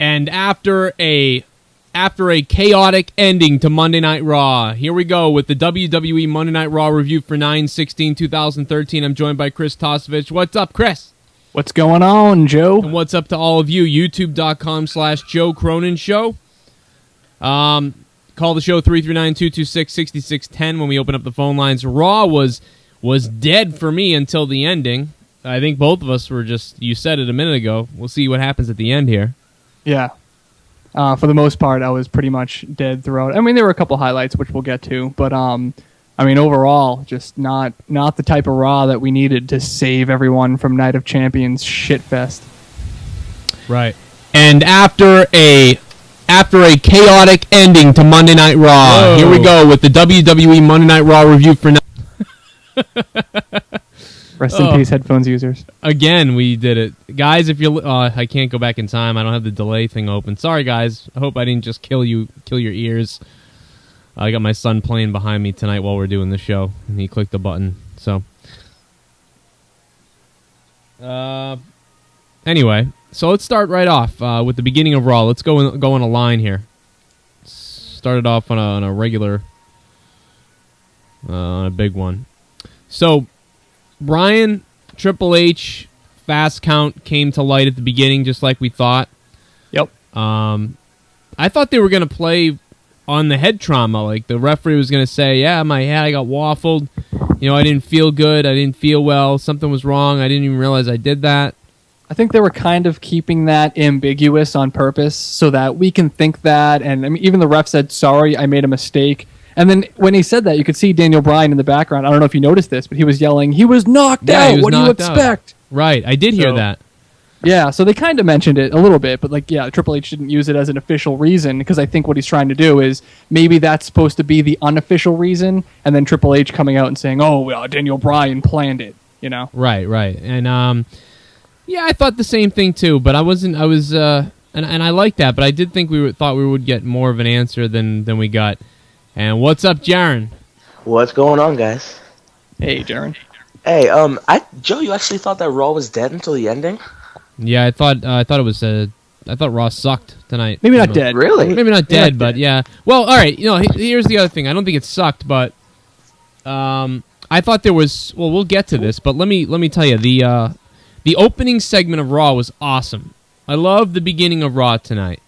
And after a chaotic ending to Monday Night Raw, here we go with the WWE Monday Night Raw review for 9/16/2013. I'm joined by Chris Tosevich. What's up, Chris? What's going on, Joe? And what's up to all of you? YouTube.com/Joe Cronin Show. Call the show 339-226-6610 when we open up the phone lines. Raw was dead for me until the ending. I think both of us were just, you said it a minute ago. We'll see what happens at the end here. Yeah. For the most part, I was pretty much dead throughout. I mean, there were a couple highlights, which we'll get to. But, overall, just not the type of Raw that we needed to save everyone from Night of Champions shitfest. Right. And after a chaotic ending to Monday Night Raw, Here we go with the WWE Monday Night Raw review for Rest in peace, headphones users. Again, we did it. Guys, if you're... I can't go back in time. I don't have the delay thing open. Sorry, guys. I hope I didn't just kill your ears. I got my son playing behind me tonight while we're doing the show, and he clicked the button. So, anyway, so let's start right off with the beginning of Raw. Let's go on a line here. Started off on a regular, on a big one. So, Bryan, Triple H, Fast Count came to light at the beginning, just like we thought. Yep. I thought they were going to play on the head trauma. Like, the referee was going to say, yeah, my head, I got waffled. You know, I didn't feel good. I didn't feel well. Something was wrong. I didn't even realize I did that. I think they were kind of keeping that ambiguous on purpose so that we can think that. And I mean, even the ref said, sorry, I made a mistake. And then when he said that, you could see Daniel Bryan in the background. I don't know if you noticed this, but he was yelling, he was knocked out. What do you expect? Right. I did hear that. Yeah, so they kind of mentioned it a little bit, but Triple H didn't use it as an official reason because I think what he's trying to do is maybe that's supposed to be the unofficial reason, and then Triple H coming out and saying, Daniel Bryan planned it, you know? Right. And, I thought the same thing too, but and I like that, but I did think thought we would get more of an answer than we got. And what's up, Jaron? What's going on, guys? Hey, Jaron. Hey, Joe, you actually thought that Raw was dead until the ending? Yeah, I thought it was. I thought Raw sucked tonight. Maybe not dead. Really? Maybe not dead, but yeah. Well, all right. You know, here's the other thing. I don't think it sucked, but I thought there was. Well, we'll get to this, but let me tell you the opening segment of Raw was awesome. I loved the beginning of Raw tonight.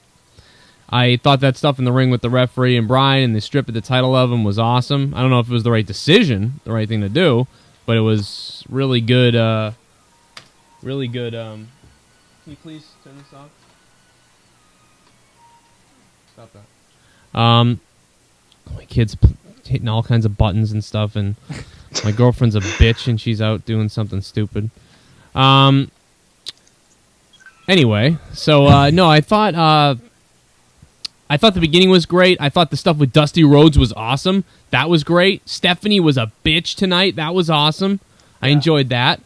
I thought that stuff in the ring with the referee and Bryan and the strip at the title of him was awesome. I don't know if it was the right decision, the right thing to do, but it was really good. Really good. Can you please turn this off? Stop that. My kid's hitting all kinds of buttons and stuff, and my girlfriend's a bitch, and she's out doing something stupid. Anyway, so no, I thought the beginning was great. I thought the stuff with Dusty Rhodes was awesome. That was great. Stephanie was a bitch tonight. That was awesome. I enjoyed that.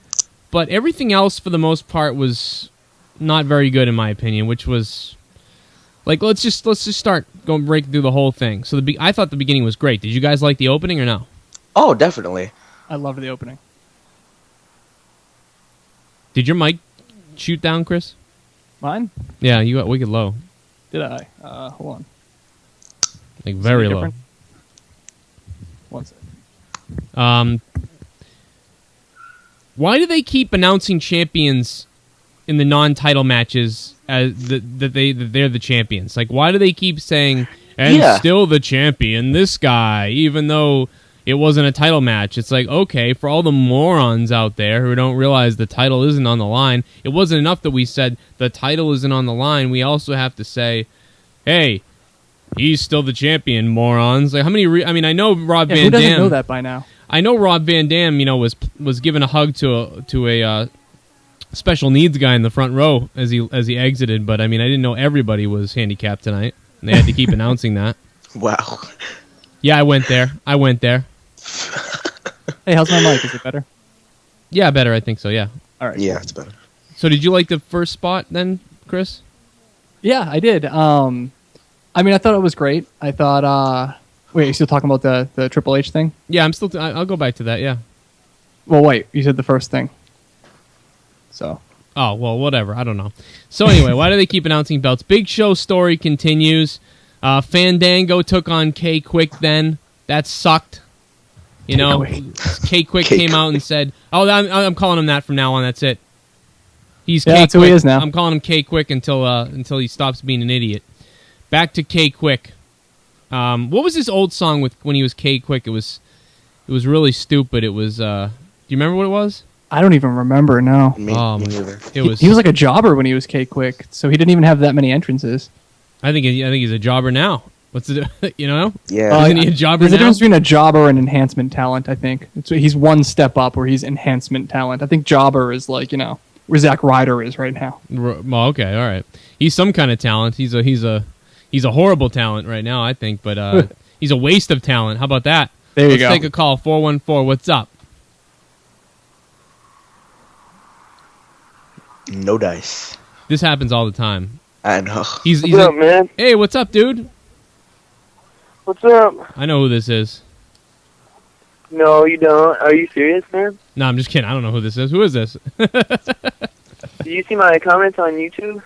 But everything else, for the most part, was not very good in my opinion. Which was like, let's just start breaking through the whole thing. So I thought the beginning was great. Did you guys like the opening or no? Oh, definitely. I loved the opening. Did your mic shoot down, Chris? Mine? Yeah, you got wicked low. Did I? Hold on. Like very low. One second. Why do they keep announcing champions in the non-title matches as that they're the champions? Like, why do they keep saying, and still the champion, this guy, even though it wasn't a title match? It's like, okay, for all the morons out there who don't realize the title isn't on the line, it wasn't enough that we said the title isn't on the line. We also have to say, hey, he's still the champion, morons. Like, how many? I know Rob Van Dam. Who doesn't know that by now? I know Rob Van Dam, was giving a hug to a special needs guy in the front row as he exited. But I didn't know everybody was handicapped tonight. And they had to keep announcing that. Wow. Yeah, I went there. Hey, how's my mic? Is it better? Yeah, better. I think so. Yeah. All right. Yeah, it's better. So, did you like the first spot then, Chris? Yeah, I did. I thought it was great. I thought. Wait, you still talking about the Triple H thing? Yeah, I'm still. I'll go back to that. Yeah. Well, wait. You said the first thing. So. Oh, well, whatever. I don't know. So anyway, why do they keep announcing belts? Big Show story continues. Fandango took on K-Quick then. That sucked. You know, K-Quick came out and said, oh, I'm calling him that from now on. That's it. He's K-Quick. That's who he is now. I'm calling him K-Quick until he stops being an idiot. Back to K-Quick. What was his old song when he was K-Quick? It was really stupid. It was, do you remember what it was? I don't even remember, no. Me neither. It was. He was like a jobber when he was K-Quick, so he didn't even have that many entrances. I think he's a jobber now. What's it? You know? Yeah. Isn't he a jobber There's a now? difference between a jobber and enhancement talent, I think. He's one step up where he's enhancement talent. I think jobber is like, where Zack Ryder is right now. Well, okay, all right. He's some kind of talent. He's a horrible talent right now, I think, but he's a waste of talent. How about that? There you go. Let's take a call. 414. What's up? No dice. This happens all the time. I know. He's What's up, man? Hey, what's up, dude? What's up? I know who this is. No, you don't. Are you serious, man? No, I'm just kidding. I don't know who this is. Who is this? Did you see my comments on YouTube?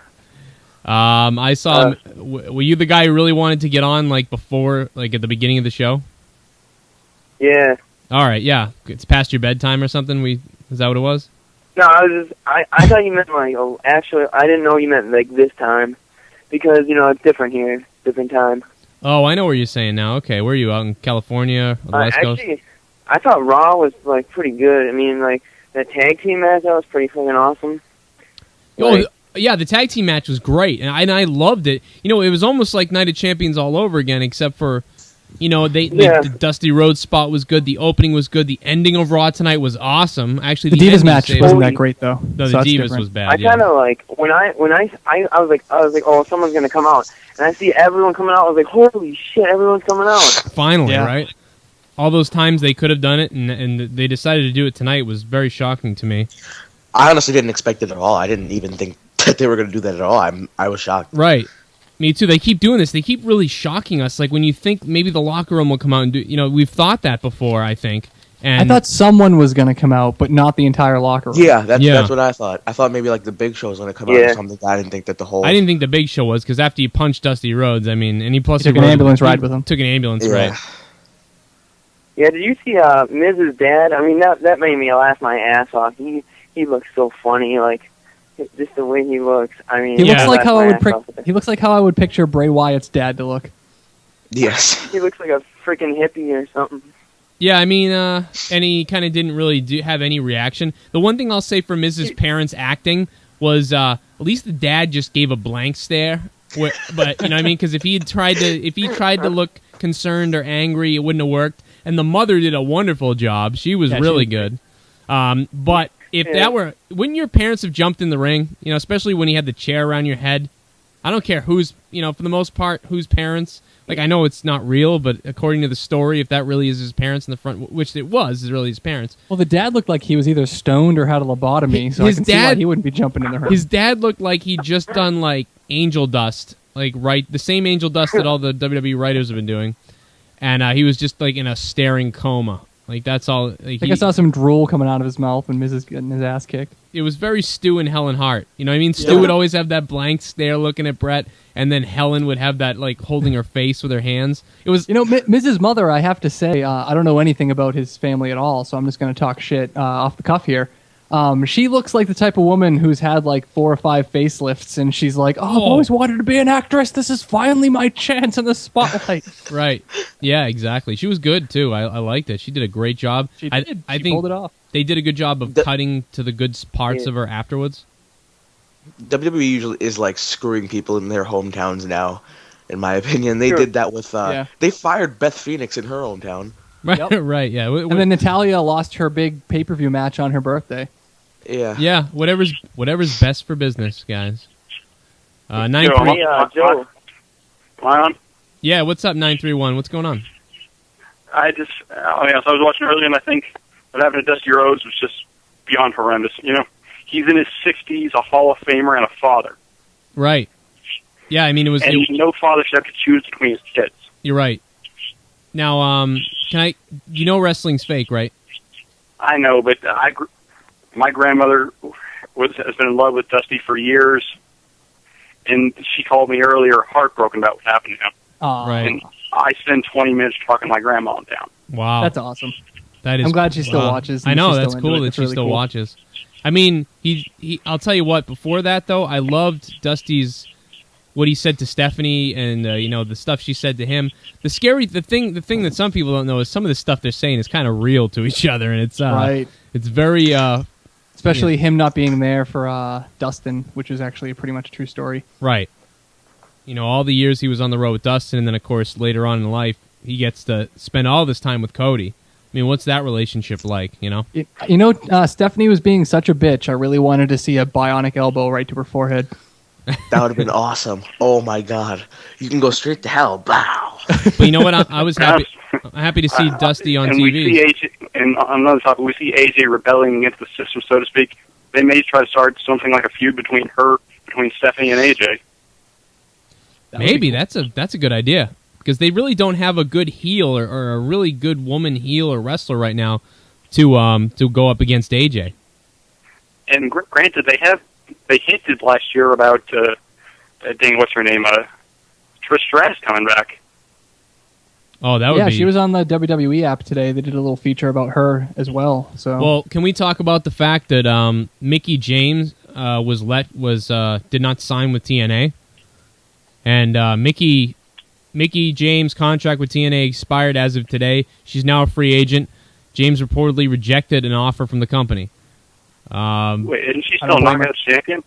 I saw. Were you the guy who really wanted to get on before, at the beginning of the show? Yeah. All right, yeah. It's past your bedtime or something. Is that what it was? No, I thought you meant actually, I didn't know you meant this time. Because, it's different here. Different time. Oh, I know where you're saying now. Okay, where are you? Out in California? Or the West Coast? Actually, I thought Raw was, pretty good. I mean, that tag team match, that was pretty fucking awesome. Oh, yeah, the tag team match was great, and I loved it. It was almost like Night of Champions all over again, except for, the Dusty Rhodes spot was good, the opening was good, the ending of Raw tonight was awesome. Actually, the Divas match wasn't that great though. No, the Divas was bad. I kind of when I was like, oh, someone's gonna come out, and I see everyone coming out. I was like, holy shit, everyone's coming out! Finally, right? All those times they could have done it, and they decided to do it tonight was very shocking to me. I honestly didn't expect it at all. I didn't even think that they were going to do that at all. I was shocked. Right. Me too. They keep doing this. They keep really shocking us. Like when you think maybe the locker room will come out and do, we've thought that before, I think. And I thought someone was going to come out, but not the entire locker room. Yeah, that's what I thought. I thought maybe the Big Show was going to come out or something. I didn't think that the whole... I didn't think the Big Show was, because after he punched Dusty Rhodes, and he took an ambulance ride with him. Took an ambulance ride. Yeah, did you see Miz's dad? I mean, that made me laugh my ass off. He looks so funny, just the way he looks. I mean, he looks like how I would picture Bray Wyatt's dad to look. Yes. He looks like a freaking hippie or something. Yeah, I mean, and he kind of didn't really have any reaction. The one thing I'll say for Miz's parents' acting was at least the dad just gave a blank stare. But you know what I mean? Because if he tried to look concerned or angry, it wouldn't have worked. And the mother did a wonderful job. She was really good. But if that were... Wouldn't your parents have jumped in the ring? Especially when he had the chair around your head. I don't care who's... for the most part, whose parents... I know it's not real, but according to the story, if that really is his parents in the front, which it was, is really his parents. Well, the dad looked like he was either stoned or had a lobotomy, so I can see why he wouldn't be jumping in the ring. His dad looked like he'd just done, angel dust. The same angel dust that all the WWE writers have been doing. And he was just, in a staring coma. That's all. I think I saw some drool coming out of his mouth when Miz is getting his ass kicked. It was very Stu and Helen Hart. You know what I mean? Stu would always have that blank stare looking at Brett, and then Helen would have that, holding her face with her hands. It was... Miz's mother, I have to say, I don't know anything about his family at all, so I'm just going to talk shit off the cuff here. She looks like the type of woman who's had 4 or 5 facelifts, and she's like, I've always wanted to be an actress. This is finally my chance in the spotlight. Right. Yeah, exactly. She was good, too. I liked it. She did a great job. She did. I she think pulled it off. They did a good job of cutting to the good parts of her afterwards. WWE usually is, screwing people in their hometowns now, in my opinion. They did that with... They fired Beth Phoenix in her hometown. Right, right, yeah. And then Natalya lost her big pay-per-view match on her birthday. Yeah. Yeah, whatever's best for business, guys. 9 Joe. Am I on? Yeah, what's up, 931? What's going on? I was watching earlier, and I think what happened to Dusty Rhodes was just beyond horrendous. He's in his 60s, a Hall of Famer, and a father. Right. Yeah, I mean, it was... And no father should have to choose between his kids. You're right. Now, wrestling's fake, right? I know, but my grandmother has been in love with Dusty for years, and she called me earlier, heartbroken about what happened to him. Right. And I spent 20 minutes talking my grandma down. Wow, that's awesome. That is. I'm glad she still watches. I know that's still cool that she still watches. I mean, he. I'll tell you what. Before that, though, I loved Dusty's what he said to Stephanie, and the stuff she said to him. The thing that some people don't know is some of the stuff they're saying is kind of real to each other, and it's right. It's very. Especially him not being there for Dustin, which is actually pretty much a true story. Right. All the years he was on the road with Dustin, and then, of course, later on in life, he gets to spend all this time with Cody. I mean, what's that relationship like, Stephanie was being such a bitch. I really wanted to see a bionic elbow right to her forehead. That would have been awesome. Oh, my God. You can go straight to hell. Bow. But you know what? I was happy to see Dusty on and TV. We see AJ, and on another topic, we see AJ rebelling against the system, so to speak. They may try to start something like a feud between Stephanie and AJ. Maybe that's a good idea, because they really don't have a good heel or a really good woman heel or wrestler right now to go up against AJ. And granted, they hinted last year about what's her name, Trish Stratus coming back. Oh, that would be... Yeah, she was on the WWE app today. They did a little feature about her as well. So, well, can we talk about the fact that Mickie James did not sign with TNA, and Mickie James' contract with TNA expired as of today. She's now a free agent. James reportedly rejected an offer from the company. Wait, isn't she still Knockouts champion?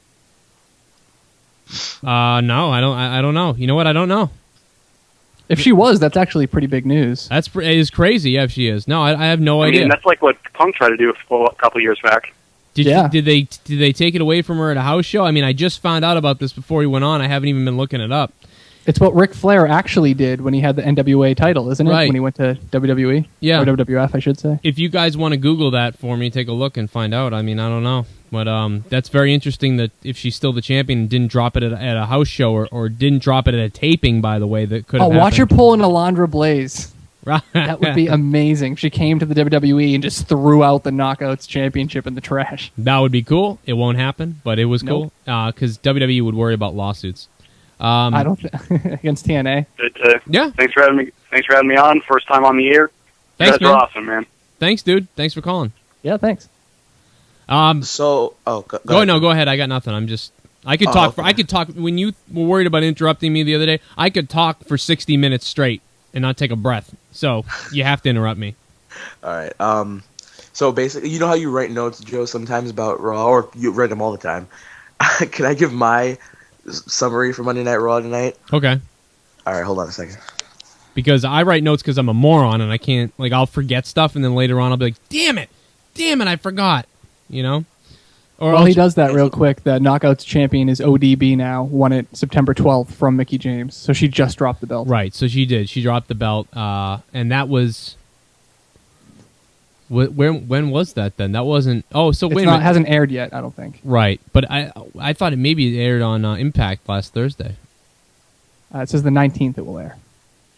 No, I don't know. You know what? I don't know. If she was, that's actually pretty big news. It is crazy. Yeah, if she is. No, I have no idea. I mean, that's like what Punk tried to do a couple years back. Did they take it away from her at a house show? I mean, I just found out about this before he went on. I haven't even been looking it up. It's what Ric Flair actually did when he had the NWA title, isn't it? Right. When he went to WWE? Yeah. Or WWF, I should say. If you guys want to Google that for me, take a look and find out. I mean, I don't know. But that's very interesting that if she's still the champion and didn't drop it at a house show or didn't drop it at a taping, by the way, that could have happened. Watch her pull an Alundra Blaze. That would be amazing. She came to the WWE and just threw out the Knockouts Championship in the trash. That would be cool. It won't happen, but it was cool because WWE would worry about lawsuits. I don't against TNA. Yeah. Thanks for having me on. First time on the air. Thanks, you guys are awesome, man. Thanks, dude. Thanks for calling. Yeah, thanks. Go ahead. I got nothing. I could talk I could talk when you were worried about interrupting me the other day. I could talk for 60 minutes straight and not take a breath. So you have to interrupt me. All right. So basically, you know how you write notes, Joe, sometimes about Raw, or you write them all the time. Can I give my summary for Monday Night Raw tonight? Okay. All right, hold on a second. Because I write notes because I'm a moron and I can't, I'll forget stuff and then later on I'll be like, damn it, I forgot, Or he does that real quick. The Knockouts champion is ODB now, won it September 12th from Mickie James. So she just dropped the belt. Right, so she did. She dropped the belt, and that was... When was that then? That wasn't... Oh, so wait a minute. It hasn't aired yet, I don't think. Right, but I thought it maybe aired on Impact last Thursday. It says the 19th it will air.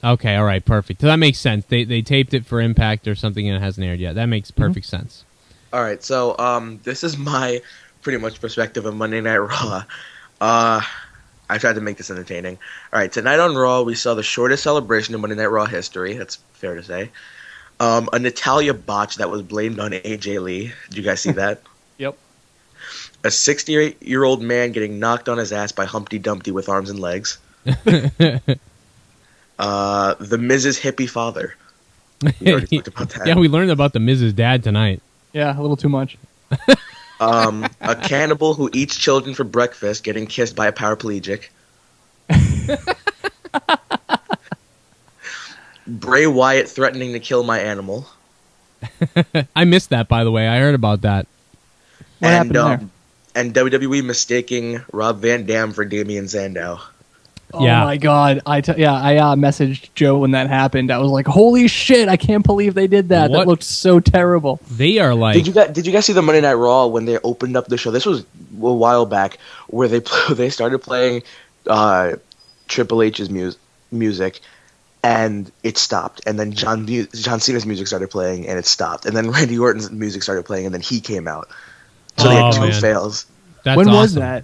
Okay, all right, perfect. So that makes sense. They taped it for Impact or something and it hasn't aired yet. That makes perfect sense. All right, so this is my pretty much perspective of Monday Night Raw. I tried to make this entertaining. All right, tonight on Raw, we saw the shortest celebration in Monday Night Raw history. That's fair to say. A Natalya botch that was blamed on AJ Lee. Did you guys see that? Yep. A 68-year-old man getting knocked on his ass by Humpty Dumpty with arms and legs. The Miz's hippie father. We already talked about that. Yeah, we learned about the Miz's dad tonight. Yeah, a little too much. A cannibal who eats children for breakfast getting kissed by a paraplegic. Bray Wyatt threatening to kill my animal. I missed that, by the way. I heard about that. What happened there? And WWE mistaking Rob Van Dam for Damian Sandow. Oh my God! I messaged Joe when that happened. I was like, "Holy shit! I can't believe they did that. That looked so terrible." They are like. Did you guys see the Monday Night Raw when they opened up the show? This was a while back, where they started playing Triple H's music, and it stopped. And then John Cena's music started playing, and it stopped. And then Randy Orton's music started playing, and then he came out. So they had two fails. That's when was awesome.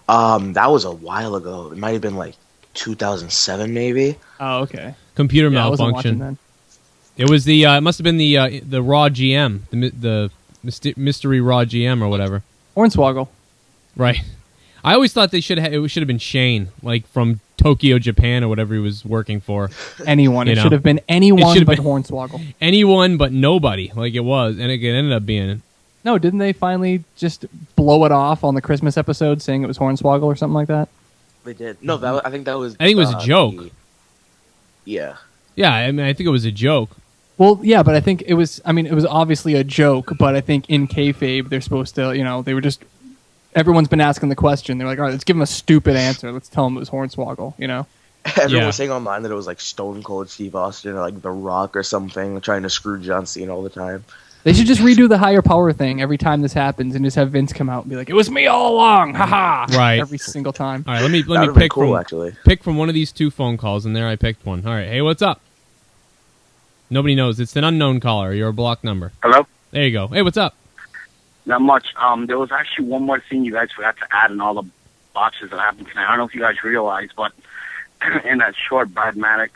that? That was a while ago. It might have been like 2007, maybe. Oh, okay. Computer Yeah, I wasn't watching malfunction. then. It was the. It must have been the Raw GM, the mystery Raw GM or whatever. Hornswoggle. Right. I always thought it should have been Shane, like from Tokyo, Japan, or whatever he was working for. Anyone. You It know. should have been It anyone should have but been- Hornswoggle. Anyone but nobody, like it was, and it ended up being. No, didn't they finally just blow it off on the Christmas episode saying it was Hornswoggle or something like that? They did. No, I think that was. I think it was a joke. Yeah. Yeah, I mean, I think it was a joke. Well, yeah, but I think it was. I mean, it was obviously a joke, but I think in kayfabe they're supposed to. They were just. Everyone's been asking the question. They're like, all right, let's give them a stupid answer. Let's tell them it was Hornswoggle. Everyone Yeah. was saying online that it was like Stone Cold Steve Austin or like The Rock or something, trying to screw John Cena all the time. They should just redo the higher power thing every time this happens, and just have Vince come out and be like, "It was me all along, haha!" Right. Every single time. All right, let me That would've been cool, actually. pick from one of these two phone calls, and there I picked one. All right, hey, what's up? Nobody knows. It's an unknown caller. You're a block number. Hello? There you go. Hey, what's up? Not much. There was actually one more thing you guys forgot to add in all the boxes that happened tonight. I don't know if you guys realize, but in that short Brad Maddox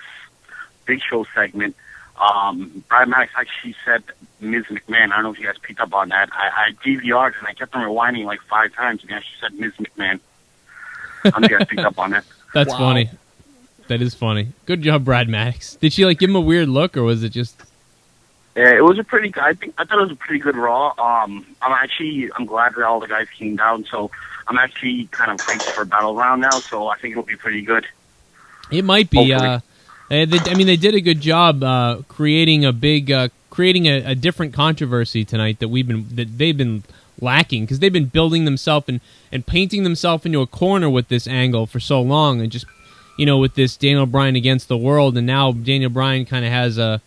Big Show segment, Brad Maddox actually said Ms. McMahon. I don't know if you guys picked up on that. I DVR'd and I kept on rewinding like 5 times and he actually said Ms. McMahon. I don't know if you guys picked up on that. That's Wow. funny. That is funny. Good job, Brad Maddox. Did she give him a weird look, or was it just? Yeah, it was a pretty. I thought it was a pretty good Raw. I'm glad that all the guys came down. So I'm actually kind of hyped for Battleground now. So I think it'll be pretty good. It might be. Hopefully. They did a good job creating a different controversy tonight that they've been lacking, because they've been building themselves and painting themselves into a corner with this angle for so long, and just with this Daniel Bryan against the world, and now Daniel Bryan kind of has a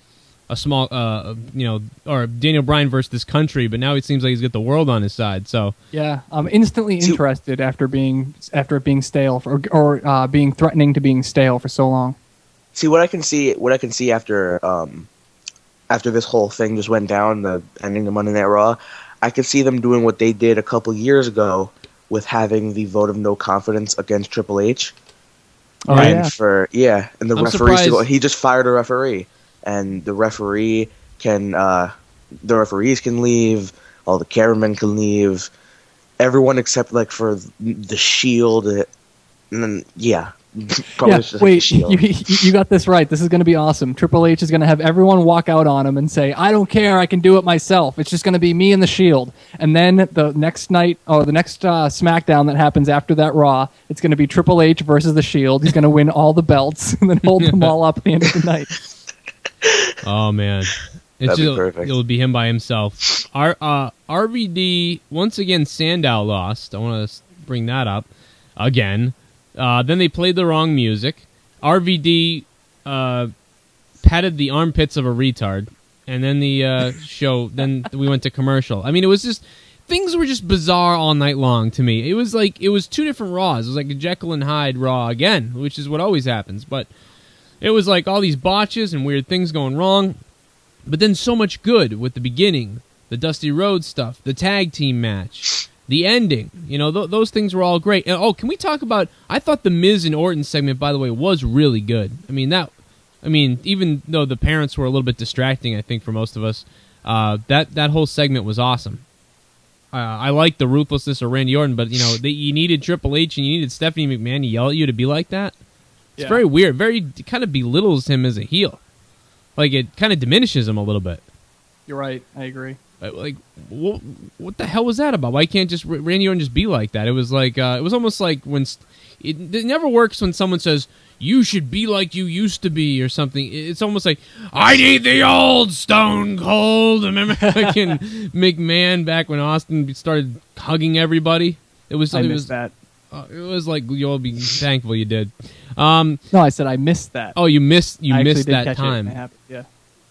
small or Daniel Bryan versus this country, but now it seems like he's got the world on his side. So Yeah, I'm instantly interested after it being stale or being threatening to being stale for so long. See what I can see after this whole thing just went down, the ending of Monday Night Raw. I could see them doing what they did a couple years ago with having the vote of no confidence against Triple H. Oh, and yeah. and the I'm referees surprised- he just fired a referee, and the referees can leave, all the cameramen can leave, everyone except like for the Shield, and then probably just like the Wait, Shield. you got this right. This is going to be awesome. Triple H is going to have everyone walk out on him and say, "I don't care, I can do it myself. It's just going to be me and the Shield." And then the next night, or the next SmackDown that happens after that Raw, it's going to be Triple H versus the Shield. He's going to win all the belts and then hold them all up at the end of the night. oh man, That'd be perfect. It'll be him by himself. RVD once again. Sandow lost. I want to bring that up again. Then they played the wrong music. RVD patted the armpits of a retard, and then the show. Then we went to commercial. I mean, it was just things were just bizarre all night long to me. It was two different Raws. It was like a Jekyll and Hyde Raw again, which is what always happens. But it was like all these botches and weird things going wrong, but then so much good with the beginning, the Dusty Rhodes stuff, the tag team match. The ending, those things were all great. And, can we talk about? I thought the Miz and Orton segment, by the way, was really good. I mean, even though the parents were a little bit distracting, I think for most of us, that whole segment was awesome. I liked the ruthlessness of Randy Orton, but you needed Triple H and you needed Stephanie McMahon to yell at you to be like that. It's very weird. It kind of belittles him as a heel. Like it kind of diminishes him a little bit. You're right. I agree. Like, what the hell was that about? Why can't just Randy Orton just be like that? It was like, it was almost like when it never works when someone says you should be like you used to be or something. It's almost like I need the old Stone Cold. Remember fucking McMahon back when Austin started hugging everybody? I missed that. It was like you'll be thankful you did. No, I said I missed that. Oh, you missed I actually did that catch time. It when it happened. Yeah.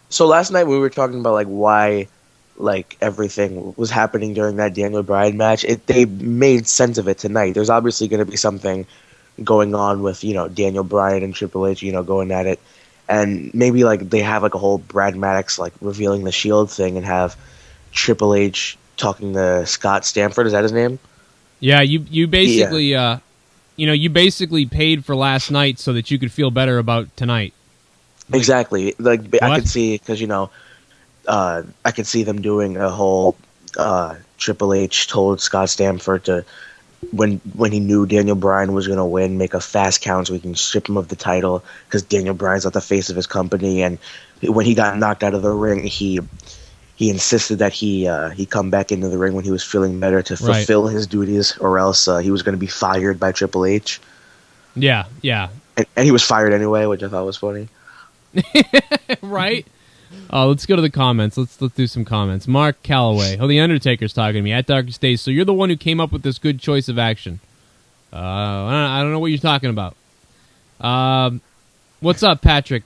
So last night we were talking about like why everything was happening during that Daniel Bryan match. They made sense of it tonight. There's obviously going to be something going on with Daniel Bryan and Triple H going at it, and maybe like they have like a whole Brad Maddox like revealing the Shield thing, and have Triple H talking to Scott Stanford. Is that his name? Yeah, you basically you basically paid for last night so that you could feel better about tonight. Exactly. Like What? I could see because I could see them doing a whole Triple H told Scott Stamford to when he knew Daniel Bryan was going to win, make a fast count so we can strip him of the title because Daniel Bryan's not the face of his company. And when he got knocked out of the ring, he insisted that he come back into the ring when he was feeling better to fulfill his duties, or else he was going to be fired by Triple H. Yeah, yeah. And he was fired anyway, which I thought was funny. Right? Let's go to the comments. Let's do some comments. Mark Calloway. Oh, the Undertaker's talking to me at Darkest Days. So you're the one who came up with this good choice of action. I don't know what you're talking about. What's up, Patrick?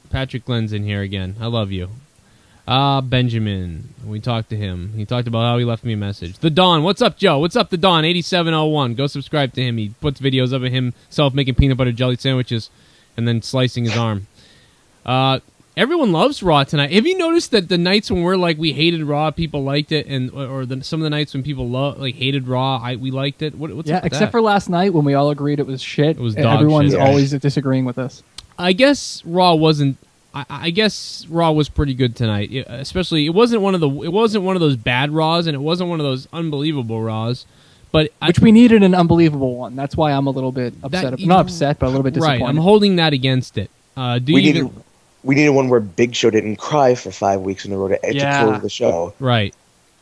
Patrick Glenn's in here again. I love you. Benjamin. We talked to him. He talked about how he left me a message. The Don. What's up, Joe? What's up, The Don? 8701. Go subscribe to him. He puts videos of himself making peanut butter jelly sandwiches and then slicing his arm. Everyone loves Raw tonight. Have you noticed that the nights when we hated Raw, people liked it, and some of the nights when people hated Raw, we liked it? What's up with except that? for last night when we all agreed it was shit. It was dog Everyone's shit. always disagreeing with us. I guess Raw wasn't. I guess Raw was pretty good tonight. Especially, it wasn't one of those bad Raws, and it wasn't one of those unbelievable Raws. But which we needed an unbelievable one. That's why I'm a little bit upset. Not upset, but a little bit disappointed. Right, I'm holding that against it. We needed one where Big Show didn't cry for 5 weeks in a row to close the show. Right.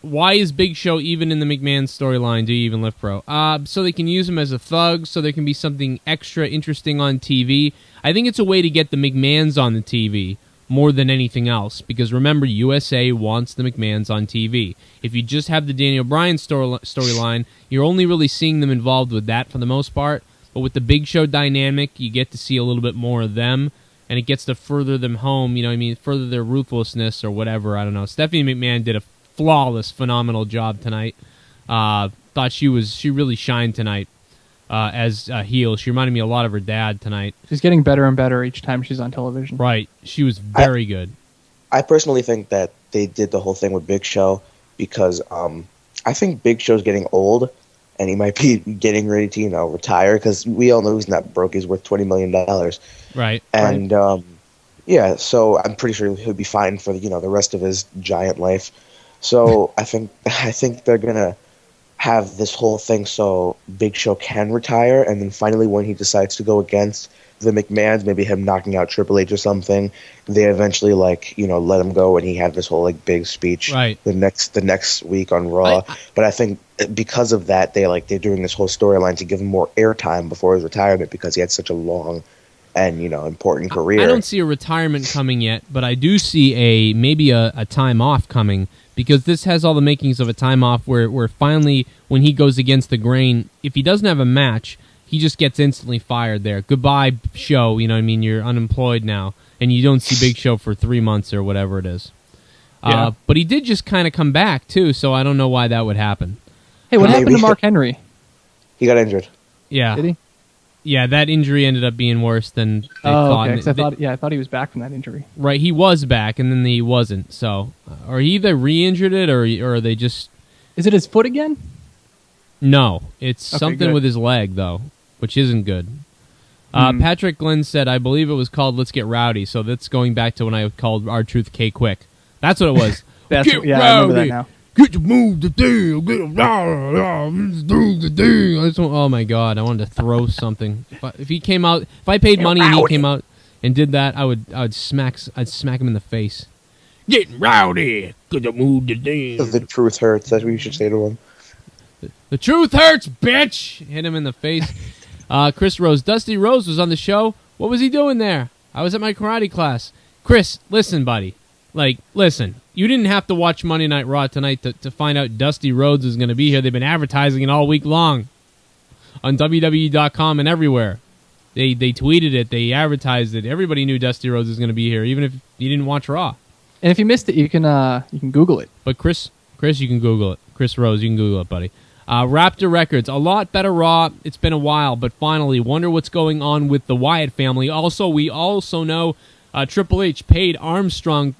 Why is Big Show even in the McMahon storyline? Do you even live pro? So they can use him as a thug, so there can be something extra interesting on TV. I think it's a way to get the McMahons on the TV more than anything else, because remember, USA wants the McMahons on TV. If you just have the Daniel Bryan storyline, you're only really seeing them involved with that for the most part. But with the Big Show dynamic, you get to see a little bit more of them. And it gets to further them home, further their ruthlessness or whatever. I don't know. Stephanie McMahon did a flawless, phenomenal job tonight. Thought she really shined tonight as a heel. She reminded me a lot of her dad tonight. She's getting better and better each time she's on television. Right. She was very good. I personally think that they did the whole thing with Big Show because I think Big Show's getting old. And he might be getting ready to, retire because we all know he's not broke. He's worth $20 million. Right. And, so I'm pretty sure he'll be fine for, the rest of his giant life. So I think they're going to have this whole thing so Big Show can retire. And then finally when he decides to go against the McMahons, maybe him knocking out Triple H or something, they eventually let him go and he had this whole big speech the next week on Raw. But I think because of that, they're doing this whole storyline to give him more airtime before his retirement because he had such a long and important career. I don't see a retirement coming yet, but I do see maybe a time off coming, because this has all the makings of a time off where finally when he goes against the grain, if he doesn't have a match, he just gets instantly fired there. Goodbye, Show. You're unemployed now, and you don't see Big Show for 3 months or whatever it is. Yeah. But he did just kind of come back too, so I don't know why that would happen. Hey, what happened to Mark Henry? He got injured. Yeah. Did he? Yeah, that injury ended up being worse than they thought. Okay. I thought he was back from that injury. Right, he was back, and then he wasn't. So, or he either re-injured it, or they just... Is it his foot again? No, it's something good. with his leg, though, which isn't good. Patrick Glenn said, I believe it was called Let's Get Rowdy, so that's going back to when I called R-Truth K-Quick. That's what it was. Get rowdy. I remember that now. Get to move the thing. Get to do the thing. Oh my God! I wanted to throw something. If he came out, if I paid money and he came out and did that, I'd smack him in the face. Getting rowdy. Get to move the thing. The truth hurts. That's what you should say to him. The truth hurts, bitch. Hit him in the face. Chris Rose. Dusty Rose was on the show. What was he doing there? I was at my karate class. Chris, listen, buddy. Listen. You didn't have to watch Monday Night Raw tonight to find out Dusty Rhodes is going to be here. They've been advertising it all week long on WWE.com and everywhere. They tweeted it. They advertised it. Everybody knew Dusty Rhodes was going to be here, even if you didn't watch Raw. And if you missed it, you can Google it. But Chris, you can Google it. Chris Rose, you can Google it, buddy. Raptor Records, a lot better Raw. It's been a while, but finally, wonder what's going on with the Wyatt family. Also, we also know Triple H paid Armstrong.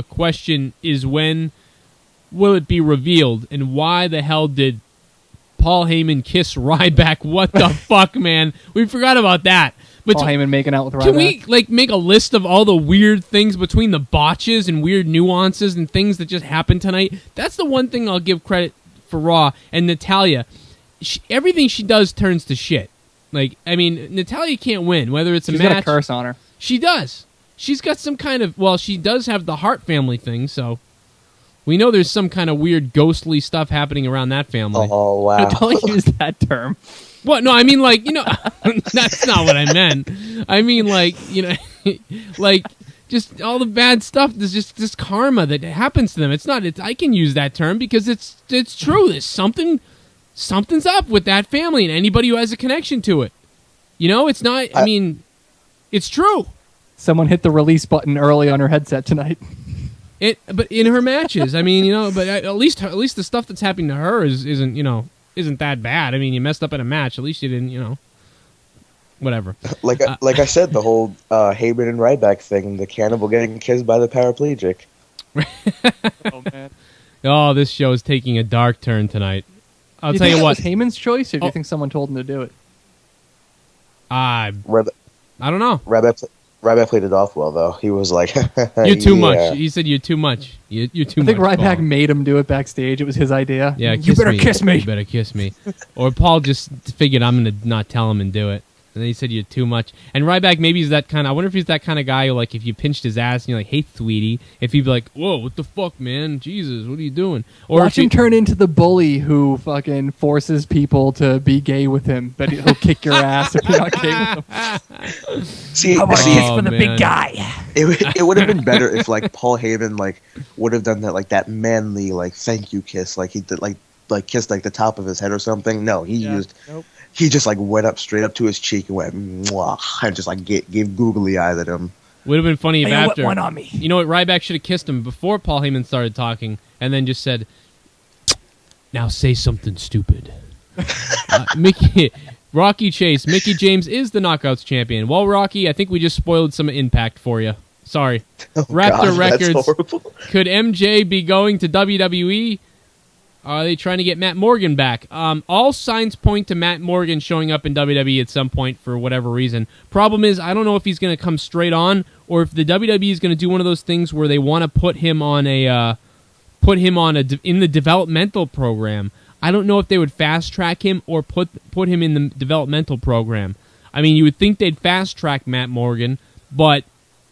Question is, when will it be revealed, and why the hell did Paul Heyman kiss Ryback. What the fuck, man? We forgot about that. But Paul Heyman making out with Ryback. can we make a list of all the weird things between the botches and weird nuances and things that just happened tonight? That's the one thing I'll give credit for Raw. And Natalya, everything she does turns to shit. Natalya can't win, whether it's a She's match. got a curse on her. She does. She's got some kind of... Well, she does have the Hart family thing, so... We know there's some kind of weird ghostly stuff happening around that family. Oh, wow. Don't use that term. What? No, I mean, that's not what I meant. I mean, just all the bad stuff. There's just this karma that happens to them. I can use that term because it's true. There's something's up with that family and anybody who has a connection to it. It's not, it's true. Someone hit the release button early on her headset tonight. But in her matches, but at least the stuff that's happening to her isn't that bad. I mean, you messed up in a match. At least you didn't, whatever. Like I said, the whole Heyman and Ryback thing, the cannibal getting kissed by the paraplegic. Oh man! Oh, this show is taking a dark turn tonight. I'll Do tell think you that what. was Heyman's choice, or do you think someone told him to do it? I don't know. Ryback played it off well, though. He was like, "You're too much." He said, "You're too much. You're too much." I think Ryback Paul. made him do it backstage. It was his idea. Yeah, you better kiss me. You better kiss me. Or Paul just figured I'm going to not tell him and do it. And then he said, "You're too much." And Ryback, maybe he's that kind of... I wonder if he's that kind of guy who, if you pinched his ass and you're like, "Hey, sweetie," if he'd be like, "Whoa, what the fuck, man? Jesus, what are you doing?" Or Watch him turn into the bully who fucking forces people to be gay with him, but he'll kick your ass if you're not gay with him. See, How about a kiss for the big guy? It would have been better if Paul Heyman would have done that that manly thank you kiss he did kissed the top of his head or something. No, he just went up straight up to his cheek and went mwah, and just gave googly eyes at him. Would have been funny if after... one on me. You know what? Ryback should have kissed him before Paul Heyman started talking and then just said, "Now say something stupid." Rocky Chase, Mickey James is the Knockouts champion. Well, Rocky, I think we just spoiled some Impact for you. Sorry. Oh, Raptor God, Records. that's horrible. Could MJ be going to WWE? Are they trying to get Matt Morgan back? All signs point to Matt Morgan showing up in WWE at some point for whatever reason. Problem is, I don't know if he's going to come straight on or if the WWE is going to do one of those things where they want to put him on in the developmental program. I don't know if they would fast track him or put him in the developmental program. I mean, you would think they'd fast track Matt Morgan, but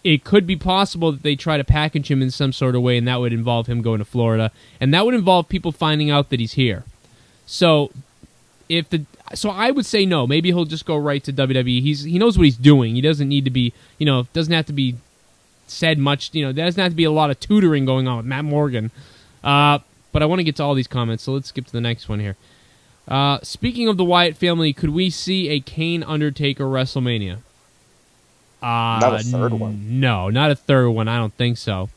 it could be possible that they try to package him in some sort of way, and that would involve him going to Florida, and that would involve people finding out that he's here. So I would say no. Maybe he'll just go right to WWE. He knows what he's doing. He doesn't need to be, doesn't have to be said much. There doesn't have to be a lot of tutoring going on with Matt Morgan. But I want to get to all these comments, so let's skip to the next one here. Speaking of the Wyatt family, could we see a Kane Undertaker WrestleMania? Not a third one. No, not a third one. I don't think so.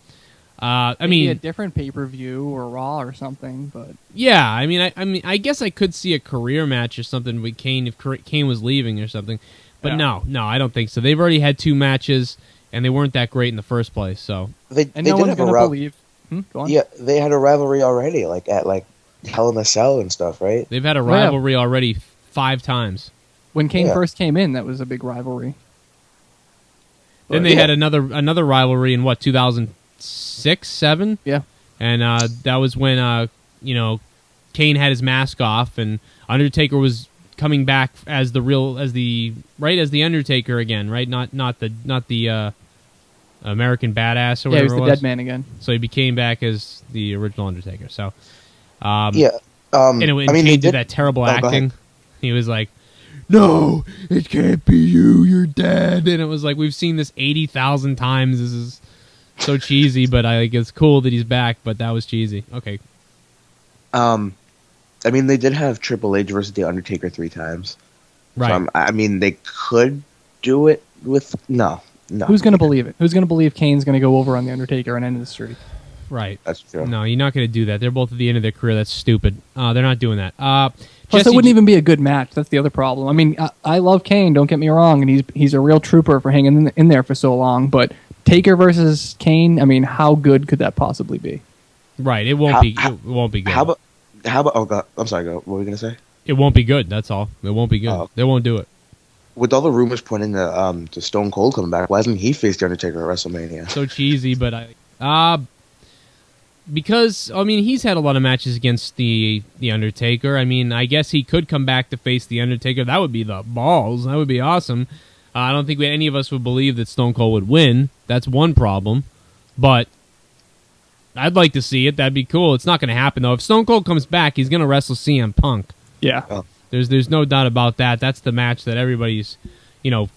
Maybe a different pay-per-view or Raw or something, but yeah, I guess I could see a career match or something with Kane if Kane was leaving or something. But yeah. No, I don't think so. They've already had 2 matches, and they weren't that great in the first place. So no one's going to believe. Go on. Yeah, they had a rivalry already, at Hell in a Cell and stuff, right? They've had a rivalry already 5 times. When Kane first came in, that was a big rivalry. Then they had another rivalry in 2006, 7? Yeah. And that was when Kane had his mask off and Undertaker was coming back as the Undertaker again, right? Not the American Badass or whatever. Yeah, he was the dead man again. So he became back as the original Undertaker. So and Kane did that terrible acting. He was like, "No, it can't be you. You're dead." And it was like, we've seen this 80,000 times. This is so cheesy, but it's cool that he's back. But that was cheesy. Okay. They did have Triple H versus the Undertaker 3 times. Right. So, they could do it with no. Who's going to believe it? Who's going to believe Kane's going to go over on the Undertaker and end the streak? Right. That's true. No, you're not going to do that. They're both at the end of their career. That's stupid. They're not doing that. Plus, it wouldn't even be a good match. That's the other problem. I love Kane, don't get me wrong, and he's a real trooper for hanging in there for so long, but Taker versus Kane, how good could that possibly be? Right. It won't be good. How about oh God, I'm sorry, what were we going to say? It won't be good. That's all. It won't be good. Oh. They won't do it. With all the rumors pointing to Stone Cold coming back, why hasn't he faced the Undertaker at WrestleMania? So cheesy, but because I mean he's had a lot of matches against the Undertaker. I mean, I guess he could come back to face the Undertaker. That would be the balls. That would be awesome. I don't think any of us would believe that Stone Cold would win. That's one problem. But I'd like to see it. That'd be cool. It's not going to happen though. If Stone Cold comes back, he's going to wrestle CM Punk. Yeah. Oh. There's no doubt about that. That's the match that everybody's,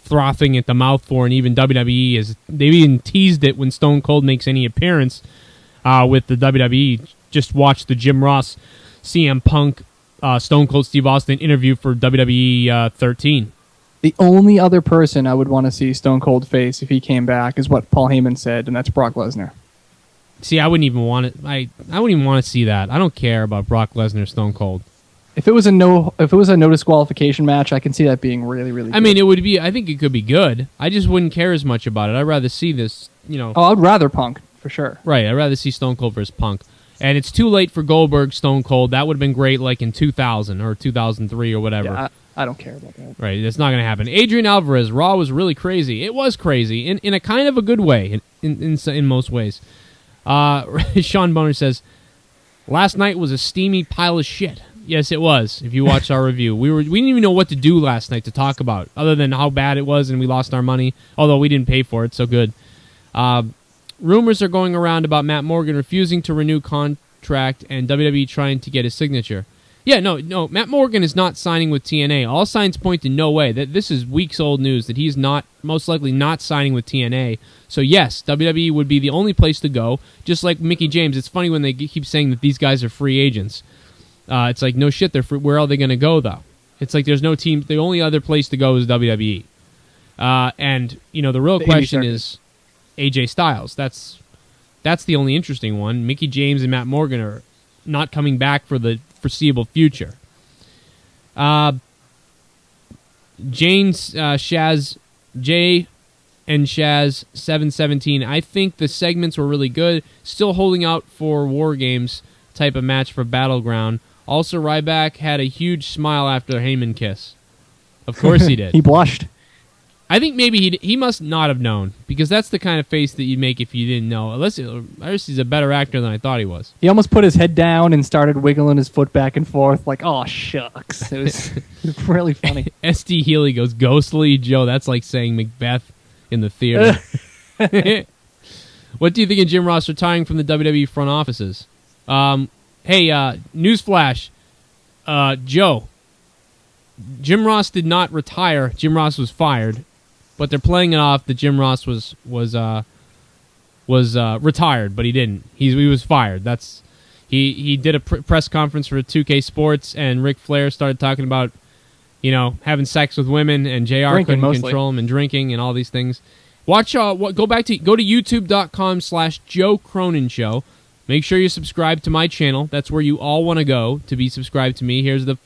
frothing at the mouth for, and even WWE they've even teased it when Stone Cold makes any appearance with the WWE. Just watch the Jim Ross, CM Punk, Stone Cold Steve Austin interview for WWE 13. The only other person I would want to see Stone Cold face if he came back is what Paul Heyman said, and that's Brock Lesnar. See, I wouldn't even want it. I wouldn't even want to see that. I don't care about Brock Lesnar, Stone Cold. If it was a no disqualification match, I can see that being really, really good. I mean, it would be. I think it could be good. I just wouldn't care as much about it. I'd rather see this. Oh, I'd rather Punk for sure. Right. I'd rather see Stone Cold versus Punk. And it's too late for Goldberg, Stone Cold. That would have been great, like in 2000 or 2003 or whatever. Yeah, I don't care about that. Right. It's not going to happen. Adrian Alvarez, Raw was really crazy. It was crazy in a kind of a good way in most ways. Sean Boner says, last night was a steamy pile of shit. Yes, it was. If you watched our review, we didn't even know what to do last night to talk about, other than how bad it was and we lost our money. Although we didn't pay for it, so good. Rumors are going around about Matt Morgan refusing to renew contract and WWE trying to get his signature. Yeah, no. Matt Morgan is not signing with TNA. All signs point to no way. That this is weeks old news that he's most likely not signing with TNA. So yes, WWE would be the only place to go. Just like Mickie James. It's funny when they keep saying that these guys are free agents. It's like, no shit, they're free. Where are they going to go, though? It's like there's no team. The only other place to go is WWE. And, the real question is AJ Styles. That's the only interesting one. Mickie James and Matt Morgan are not coming back for the foreseeable future. Jay and Shaz 717. I think the segments were really good. Still holding out for War Games type of match for Battleground. Also, Ryback had a huge smile after Heyman kiss. Of course he did. He blushed. I think maybe he must not have known, because that's the kind of face that you'd make if you didn't know. Unless he's a better actor than I thought he was. He almost put his head down and started wiggling his foot back and forth like, oh, shucks. It was really funny. S.D. Healy goes, ghostly Joe. That's like saying Macbeth in the theater. What do you think of Jim Ross retiring from the WWE front offices? Hey, newsflash, Joe. Jim Ross did not retire. Jim Ross was fired, but they're playing it off that Jim Ross was retired, but he didn't. He was fired. He did a press conference for 2K Sports, and Ric Flair started talking about having sex with women, and JR couldn't control him, and drinking and all these things. Go to youtube.com/Joe Cronin Show. Make sure you subscribe to my channel. That's where you all want to go to be subscribed to me. Here's the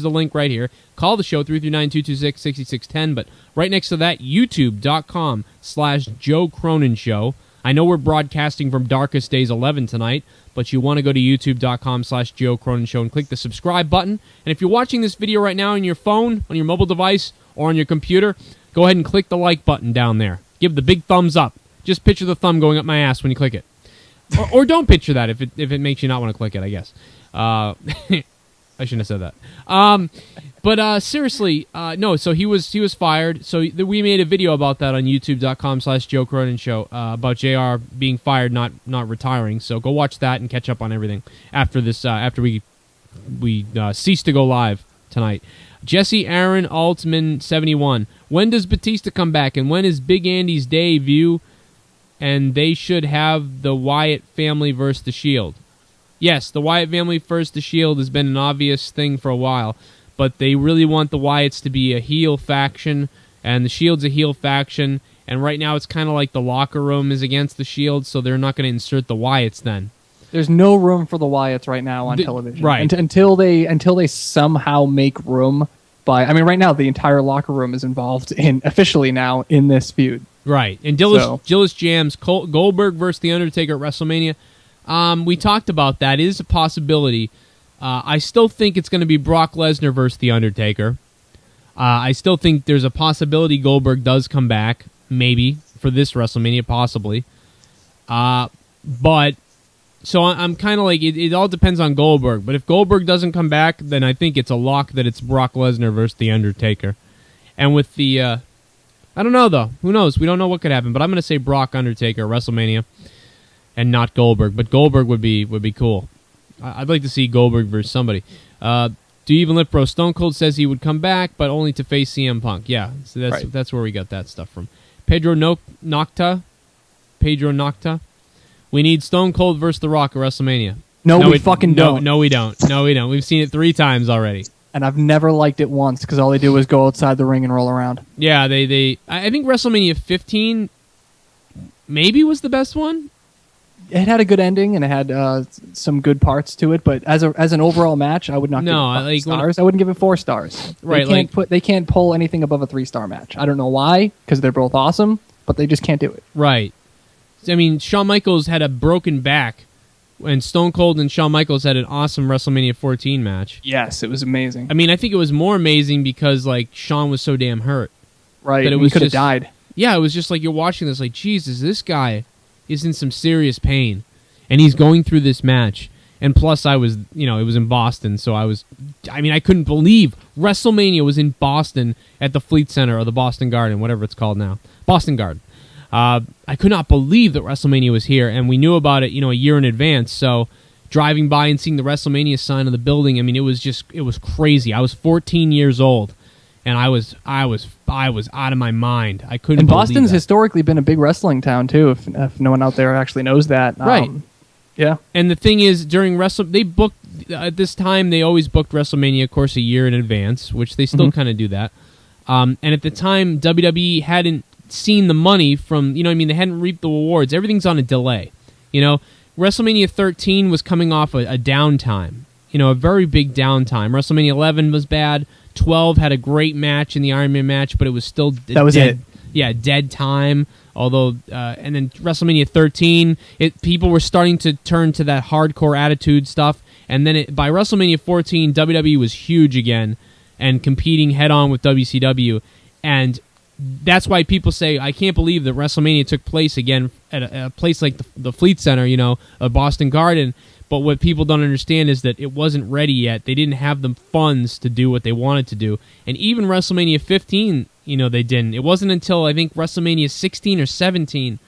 link right here. Call the show 339-226-6610. But right next to that, youtube.com/Joe Cronin Show. I know we're broadcasting from Darkest Days 11 tonight, but you want to go to youtube.com/Joe Cronin Show and click the subscribe button. And if you're watching this video right now on your phone, on your mobile device, or on your computer, go ahead and click the like button down there. Give the big thumbs up. Just picture the thumb going up my ass when you click it. Or don't picture that if it makes you not want to click it, I guess. I shouldn't have said that. But seriously, no. So he was fired. So we made a video about that on youtube.com/Joe Cronin Show about JR being fired, not retiring. So go watch that and catch up on everything after this. After we cease to go live tonight. Jesse Aaron Altman 71. When does Batista come back, and when is Big Andy's debut? And they should have the Wyatt family versus the Shield. Yes, the Wyatt family versus the Shield has been an obvious thing for a while, but they really want the Wyatts to be a heel faction, and the Shield's a heel faction, and right now it's kind of like the locker room is against the Shield, so they're not going to insert the Wyatts then. There's no room for the Wyatts right now on television. Right. Until they somehow make room right now the entire locker room is involved officially now in this feud. Right. And Dillis Jams, Goldberg versus The Undertaker at WrestleMania. We talked about that. It is a possibility. I still think it's going to be Brock Lesnar versus The Undertaker. I still think there's a possibility Goldberg does come back, maybe, for this WrestleMania, possibly. But, so I'm kind of like, it all depends on Goldberg. But if Goldberg doesn't come back, then I think it's a lock that it's Brock Lesnar versus The Undertaker. And with the, I don't know, though. Who knows? We don't know what could happen. But I'm going to say Brock Undertaker, WrestleMania, and not Goldberg. But Goldberg would be cool. I'd like to see Goldberg versus somebody. Do you even lift, bro? Stone Cold says he would come back, but only to face CM Punk. Yeah, so that's where we got that stuff from. Pedro Nocta. We need Stone Cold versus The Rock at WrestleMania. No, we fucking don't. No, we don't. No, we don't. We've seen it 3 times already. And I've never liked it once because all they do is go outside the ring and roll around. Yeah, I think WrestleMania 15 maybe was the best one. It had a good ending and it had some good parts to it, but as an overall match, I would not give it 5 stars. I wouldn't give it 4 stars. Right, they can't pull anything above a 3-star match. I don't know why, because they're both awesome, but they just can't do it. Right. I mean, Shawn Michaels had a broken back, and Stone Cold and Shawn Michaels had an awesome WrestleMania 14 match. Yes, it was amazing. I mean, I think it was more amazing because like Shawn was so damn hurt. Right, that he could have died. Yeah, it was just like you're watching this, like, Jesus, this guy is in some serious pain, and he's going through this match. And plus, it was in Boston, so I couldn't believe WrestleMania was in Boston at the Fleet Center or the Boston Garden, whatever it's called now. Boston Garden. I could not believe that WrestleMania was here, and we knew about it, a year in advance. So driving by and seeing the WrestleMania sign on the building, it was crazy. I was 14 years old, and I was out of my mind. I couldn't. And believe Boston's that. historically been a big wrestling town too. If no one out there actually knows that, right? Yeah. And the thing is, during they booked at this time. They always booked WrestleMania, of course, a year in advance, which they still kind of do that. And at the time, WWE hadn't seen the money from, they hadn't reaped the rewards. Everything's on a delay. WrestleMania 13 was coming off a downtime, a very big downtime. WrestleMania 11 was bad. 12 had a great match in the Iron Man match, but it was still dead. Yeah, dead time. Although, and then WrestleMania 13, people were starting to turn to that hardcore attitude stuff. And then by WrestleMania 14, WWE was huge again and competing head on with WCW. And that's why people say, I can't believe that WrestleMania took place again at a place like the Fleet Center, a Boston Garden. But what people don't understand is that it wasn't ready yet. They didn't have the funds to do what they wanted to do. And even WrestleMania 15, they didn't. It wasn't until, I think, WrestleMania 16 or 17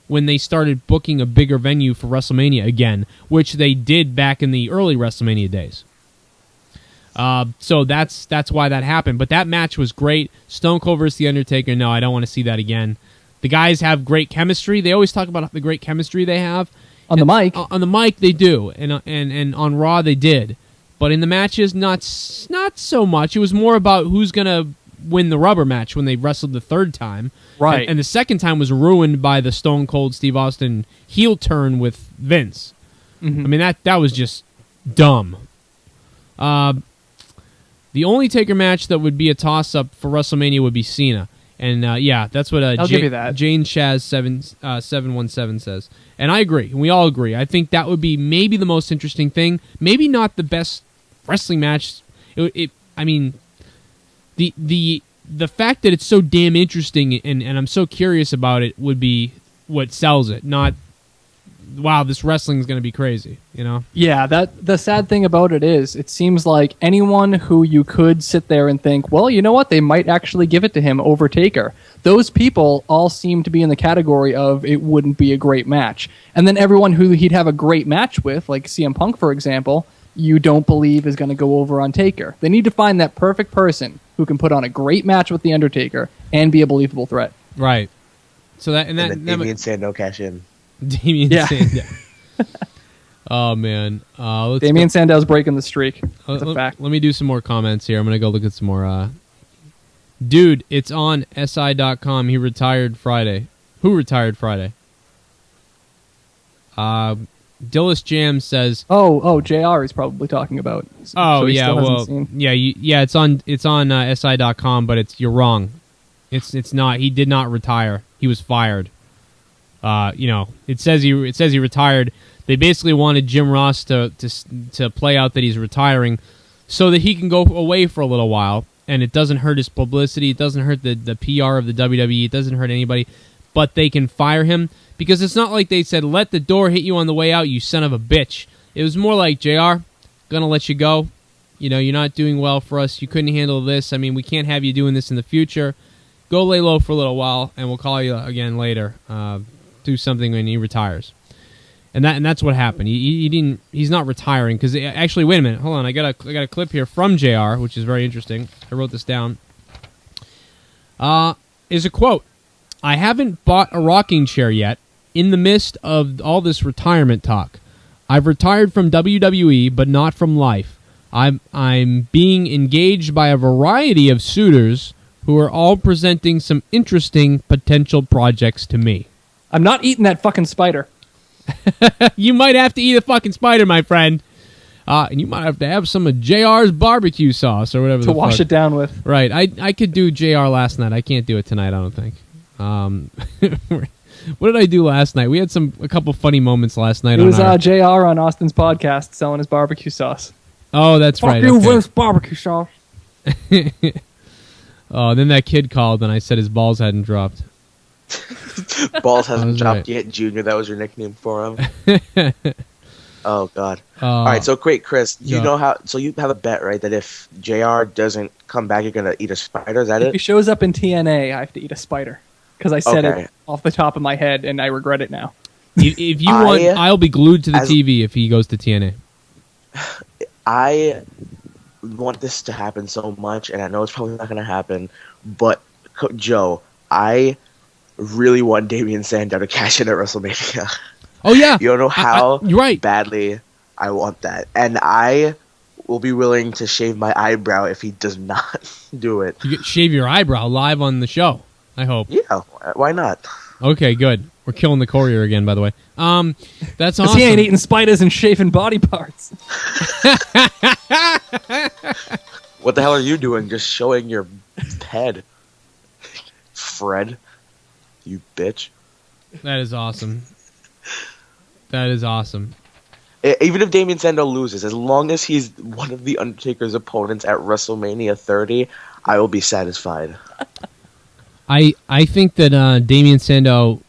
when they started booking a bigger venue for WrestleMania again, which they did back in the early WrestleMania days. So that's why that happened. But that match was great. Stone Cold versus The Undertaker, no, I don't want to see that again. The guys have great chemistry. They always talk about the great chemistry they have. On the mic? On the mic, they do. And on Raw, they did. But in the matches, not so much. It was more about who's going to win the rubber match when they wrestled the third time. Right. And the second time was ruined by the Stone Cold Steve Austin heel turn with Vince. Mm-hmm. I mean, that was just dumb. The only Taker match that would be a toss-up for WrestleMania would be Cena. And, that's what I'll give you that. Jane Shaz 717 says. And I agree. And we all agree. I think that would be maybe the most interesting thing. Maybe not the best wrestling match. The fact that it's so damn interesting and I'm so curious about it would be what sells it. Not, wow, this wrestling is going to be crazy, Yeah, the sad thing about it is, it seems like anyone who you could sit there and think, well, you know what, they might actually give it to him over Taker. Those people all seem to be in the category of it wouldn't be a great match. And then everyone who he'd have a great match with, like CM Punk, for example, you don't believe is going to go over on Taker. They need to find that perfect person who can put on a great match with The Undertaker and be a believable threat. Right. So that Damien Sandow cash in. Damien Sandow. Oh, man. Damien Sandow's breaking the streak. That's a fact. Let me do some more comments here. I'm going to go look at some more. Dude, it's on SI.com. He retired Friday. Who retired Friday? Dillis Jam says... Oh, JR is probably talking about. Oh, so yeah, well... Yeah, it's on SI.com, but you're wrong. It's not. He did not retire. He was fired. It says he retired. They basically wanted Jim Ross to play out that he's retiring, so that he can go away for a little while, and it doesn't hurt his publicity. It doesn't hurt the PR of the WWE. It doesn't hurt anybody, but they can fire him because it's not like they said, "Let the door hit you on the way out, you son of a bitch." It was more like, "JR, gonna let you go. You're not doing well for us. You couldn't handle this. I mean, we can't have you doing this in the future. Go lay low for a little while, and we'll call you again later. Do something when he retires." And that's what happened. He didn't. He's not retiring because actually, wait a minute. Hold on. I got a clip here from JR, which is very interesting. I wrote this down. Is a quote. "I haven't bought a rocking chair yet. In the midst of all this retirement talk, I've retired from WWE, but not from life. I'm being engaged by a variety of suitors who are all presenting some interesting potential projects to me." I'm not eating that fucking spider. You might have to eat a fucking spider, my friend. And you might have to have some of JR's barbecue sauce or whatever to wash it down with. Right. I could do JR last night. I can't do it tonight, I don't think. What did I do last night? We had a couple funny moments last night. It was JR on Austin's podcast selling his barbecue sauce. Oh, that's right. Fuck you, Vince barbecue sauce. Oh, then that kid called and I said his balls hadn't dropped. Balls hasn't dropped right. yet, Junior. That was your nickname for him. Oh God! All right, so great, Chris. You know how? So you have a bet, right? That if JR doesn't come back, you're gonna eat a spider. Is that If it? he shows up in TNA, I have to eat a spider because I said it off the top of my head, and I regret it now. If you want, I'll be glued to the TV if he goes to TNA. I want this to happen so much, and I know it's probably not gonna happen. But Joe, I really want Damian Sandow to cash in at WrestleMania. Oh yeah, you don't know how you're right. badly I want that, and I will be willing to shave my eyebrow if he does not do it. You shave your eyebrow live on the show. I hope. Yeah, why not? Okay, good. We're killing the courier again, by the way. That's awesome. He ain't eating spiders and shaving body parts. What the hell are you doing? Just showing your head, Fred. You bitch. That is awesome. That is awesome. Even if Damian Sandow loses, as long as he's one of the Undertaker's opponents at WrestleMania 30, I will be satisfied. I think that Damian Sandow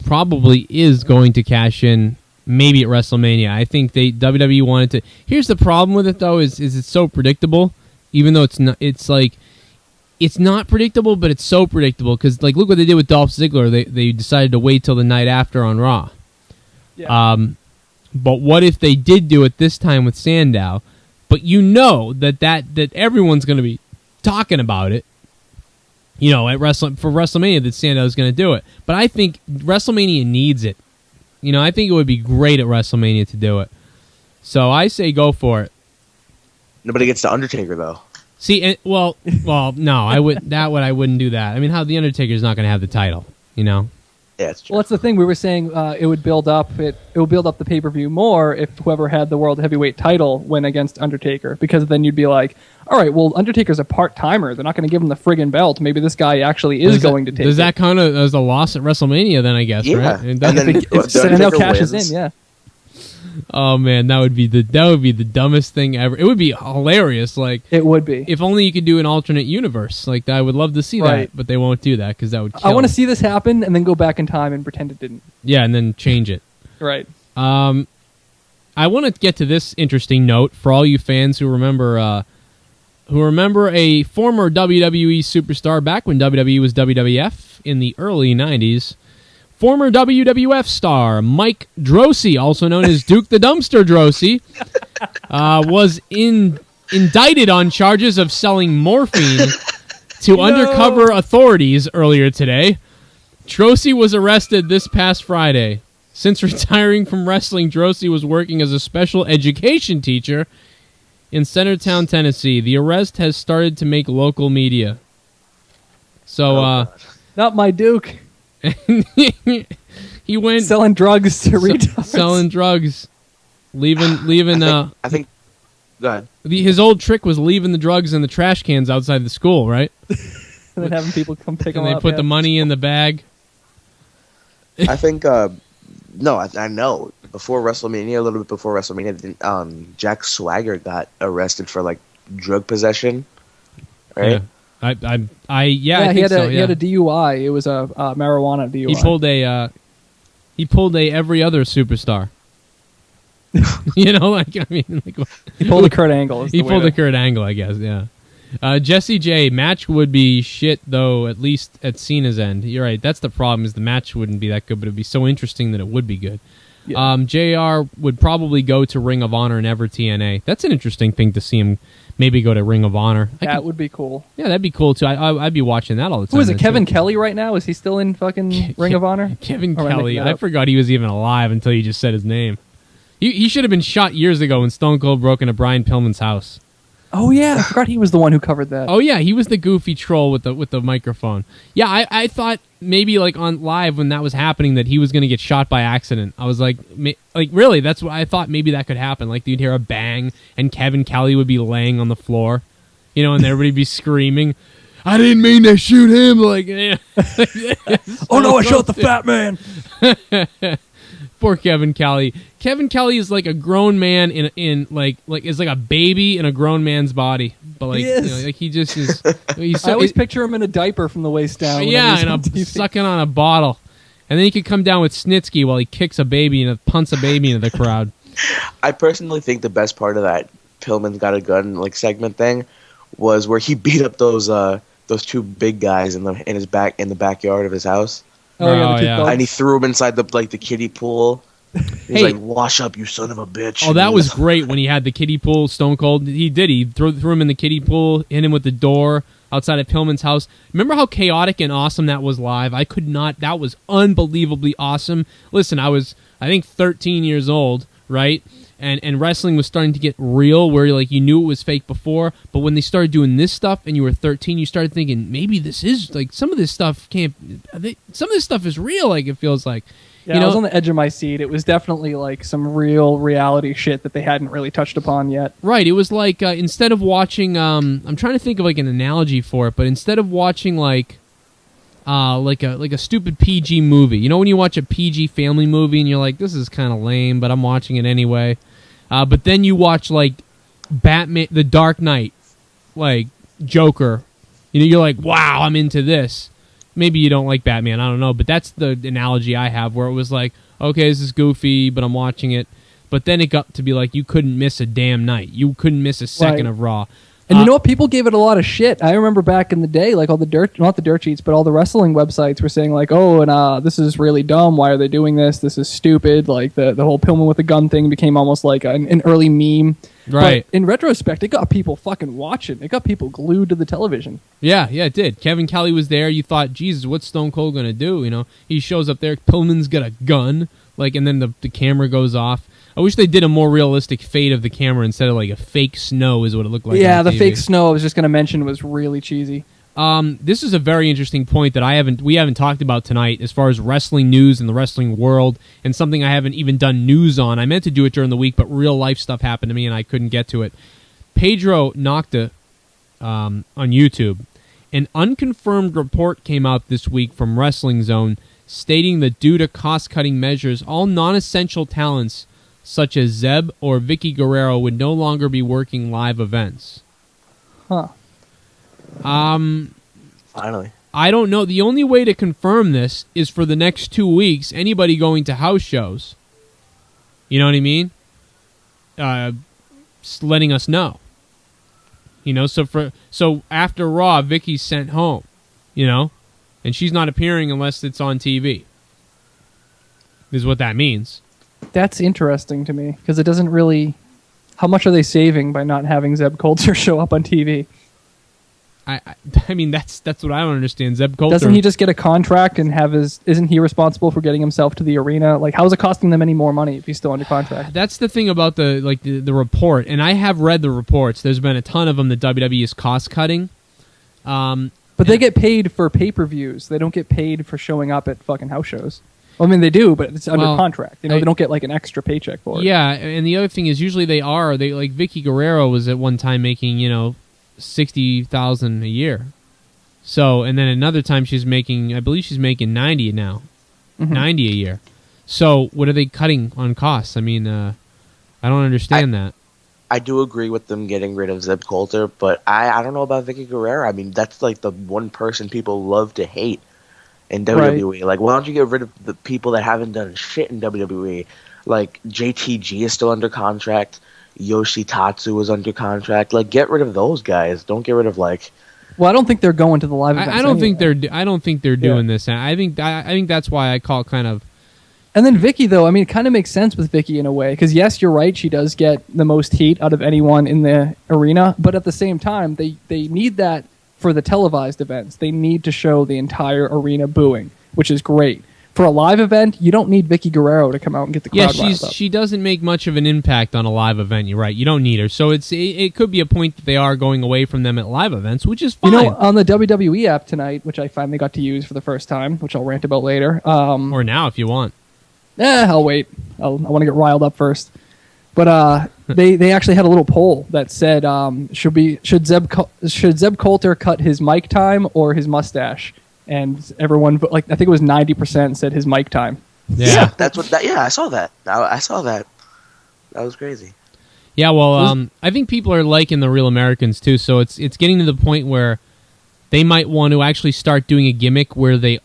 probably is going to cash in maybe at WrestleMania. I think WWE wanted to. Here's the problem with it though: is it's so predictable. Even though it's not, it's not predictable, but it's so predictable because like look what they did with Dolph Ziggler. They decided to wait till the night after on Raw. Yeah. But what if they did do it this time with Sandow? But you know that everyone's going to be talking about it. You know, for WrestleMania that Sandow's going to do it. But I think WrestleMania needs it. You know, I think it would be great at WrestleMania to do it. So I say go for it. Nobody gets the Undertaker though. See, well, no, I wouldn't do that. I mean, how the Undertaker's not going to have the title, you know? Yeah, it's true. Well, that's the thing. We were saying it would build up the pay-per-view more if whoever had the World Heavyweight title went against Undertaker, because then you'd be like, all right, well, Undertaker's a part-timer. They're not going to give him the friggin' belt. Maybe this guy actually is going to take it. Does that count as a loss at WrestleMania then, I guess, yeah. right? And then Sandow cashes in, yeah. Oh man, that would be the dumbest thing ever. It would be hilarious. Like it would be. If only you could do an alternate universe. Like I would love to see that, but they won't do that because that would kill. I want to see this happen and then go back in time and pretend it didn't. Yeah, and then change it. Right. I want to get to this interesting note for all you fans who remember a former WWE superstar back when WWE was WWF in the early 90s. Former WWF star Mike Drosy, also known as Duke the Dumpster Drosy, was indicted on charges of selling morphine to undercover authorities earlier today. Drosy was arrested this past Friday. Since retiring from wrestling, Drosy was working as a special education teacher in Centertown, Tennessee. The arrest has started to make local media. So, not my Duke. He went selling drugs to retards. Selling drugs, leaving. I think. Go ahead. His old trick was leaving the drugs in the trash cans outside the school, right? And then having people come pick them up. And they put the money in the bag. I think no, I know. Before WrestleMania, a little bit before WrestleMania, Jack Swagger got arrested for like drug possession. Right? Yeah. He had a DUI. It was a marijuana DUI. He pulled a every other superstar. You know, like I mean, like he pulled a Kurt Angle. He pulled a Kurt Angle, I guess. Yeah. Jesse J, match would be shit though. At least at Cena's end. You're right. That's the problem. Is the match wouldn't be that good, but it'd be so interesting that it would be good. Yeah. JR would probably go to Ring of Honor and never TNA. That's an interesting thing to see him maybe go to Ring of Honor. That would be cool. Yeah, that'd be cool too. I'd be watching that all the time. Who is it? Kevin Kelly right now? Is he still in fucking Ring of Honor? Kevin Kelly. I forgot he was even alive until you just said his name. He should have been shot years ago when Stone Cold broke into Brian Pillman's house. Oh yeah, I forgot he was the one who covered that. Oh yeah, he was the goofy troll with the microphone. Yeah, I thought maybe like on live when that was happening that he was going to get shot by accident. I was like really, that's what I thought. Maybe that could happen. Like you'd hear a bang and Kevin Kelly would be laying on the floor, you know, and everybody be screaming, "I didn't mean to shoot him!" Like, yeah. Oh no, I shot the fat man. Poor Kevin Kelly. Kevin Kelly is like a grown man in like is like a baby in a grown man's body, but like, you know, like he just is. I always picture him in a diaper from the waist down. Yeah, and sucking on a bottle, and then he could come down with Snitsky while he kicks a baby and punts a baby into the crowd. I personally think the best part of that Pillman's Got a Gun like segment thing was where he beat up those two big guys in the backyard of his house. Oh yeah. And he threw him inside the kiddie pool. He's like, "Wash up, you son of a bitch!" Oh, that was great when he had the kiddie pool. Stone Cold, he threw him in the kiddie pool, hit him with the door outside of Pillman's house. Remember how chaotic and awesome that was live? I could not. That was unbelievably awesome. Listen, I think 13 years old, right? And wrestling was starting to get real, where like you knew it was fake before, but when they started doing this stuff and you were 13, you started thinking maybe this is like some of this stuff some of this stuff is real. Like it feels like, yeah, I was on the edge of my seat. It was definitely like some real reality shit that they hadn't really touched upon yet. Right. It was like instead of watching, I'm trying to think of like an analogy for it, but instead of watching like a stupid PG movie, you know, when you watch a PG family movie and you're like, this is kind of lame, but I'm watching it anyway. But then you watch like Batman, The Dark Knight, like Joker. You know, you're like, wow, I'm into this. Maybe you don't like Batman, I don't know, but that's the analogy I have, where it was like, okay, this is goofy, but I'm watching it. But then it got to be like, you couldn't miss a damn night. You couldn't miss a second of Raw. And you know what? People gave it a lot of shit. I remember back in the day, like all the not the dirt sheets, but all the wrestling websites were saying like, oh, and this is really dumb. Why are they doing this? This is stupid. Like the whole Pillman with the gun thing became almost like an early meme. Right. But in retrospect, it got people fucking watching. It got people glued to the television. Yeah, it did. Kevin Kelly was there. You thought, Jesus, what's Stone Cold going to do? You know, he shows up there. Pillman's got a gun. Like, and then the camera goes off. I wish they did a more realistic fade of the camera instead of like a fake snow is what it looked like. Yeah, the fake snow I was just going to mention was really cheesy. This is a very interesting point that we haven't talked about tonight as far as wrestling news in the wrestling world, and something I haven't even done news on. I meant to do it during the week, but real life stuff happened to me and I couldn't get to it. Pedro Nocta on YouTube. An unconfirmed report came out this week from Wrestling Zone stating that due to cost-cutting measures, all non-essential talents such as Zeb or Vicky Guerrero would no longer be working live events. Huh. Finally. I don't know. The only way to confirm this is for the next 2 weeks, anybody going to house shows. You know what I mean? Letting us know. You know, so after Raw, Vicky's sent home, you know? And she's not appearing unless it's on TV. Is what that means. That's interesting to me, because it doesn't really... How much are they saving by not having Zeb Coulter show up on TV? I mean, that's what I don't understand. Zeb Coulter... Doesn't he just get a contract and have his... Isn't he responsible for getting himself to the arena? Like, how is it costing them any more money if he's still under contract? That's the thing about the report, and I have read the reports. There's been a ton of them that WWE is cost-cutting. But they get paid for pay-per-views. They don't get paid for showing up at fucking house shows. I mean, they do, but it's under contract. You know, they don't get like an extra paycheck for it. Yeah, and the other thing is usually they like Vicky Guerrero was at one time making, you know, $60,000 a year. So, and then another time she's making, I believe she's making $90 now. $90 a year. So what are they cutting on costs? I mean, I don't understand that. I do agree with them getting rid of Zeb Coulter, but I don't know about Vicky Guerrero. I mean, that's like the one person people love to hate in WWE. Like, why don't you get rid of the people that haven't done shit in WWE? Like, JTG is still under contract. Yoshitatsu is under contract. Like, get rid of those guys. Don't get rid of, like... Well, I don't think they're going to the live events. I don't think they're doing this. I think that's why I call it kind of... And then Vicky, though, I mean, it kind of makes sense with Vicky in a way. Because, yes, you're right, she does get the most heat out of anyone in the arena. But at the same time, they need that for the televised events. They need to show the entire arena booing, which is great. For a live event, you don't need Vicky Guerrero to come out and get the crowd riled up. She doesn't make much of an impact on a live event. You're right. You don't need her. So it could be a point that they are going away from them at live events, which is fine. You know, on the WWE app tonight, which I finally got to use for the first time, which I'll rant about later. Or now if you want. I'll wait. I want to get riled up first. But they actually had a little poll that said, should Zeb Coulter cut his mic time or his mustache? And everyone, I think it was 90% said his mic time. Yeah, that's what. I saw that. I saw that. That was crazy. Yeah, well, I think people are liking the Real Americans too. So it's getting to the point where they might want to actually start doing a gimmick where they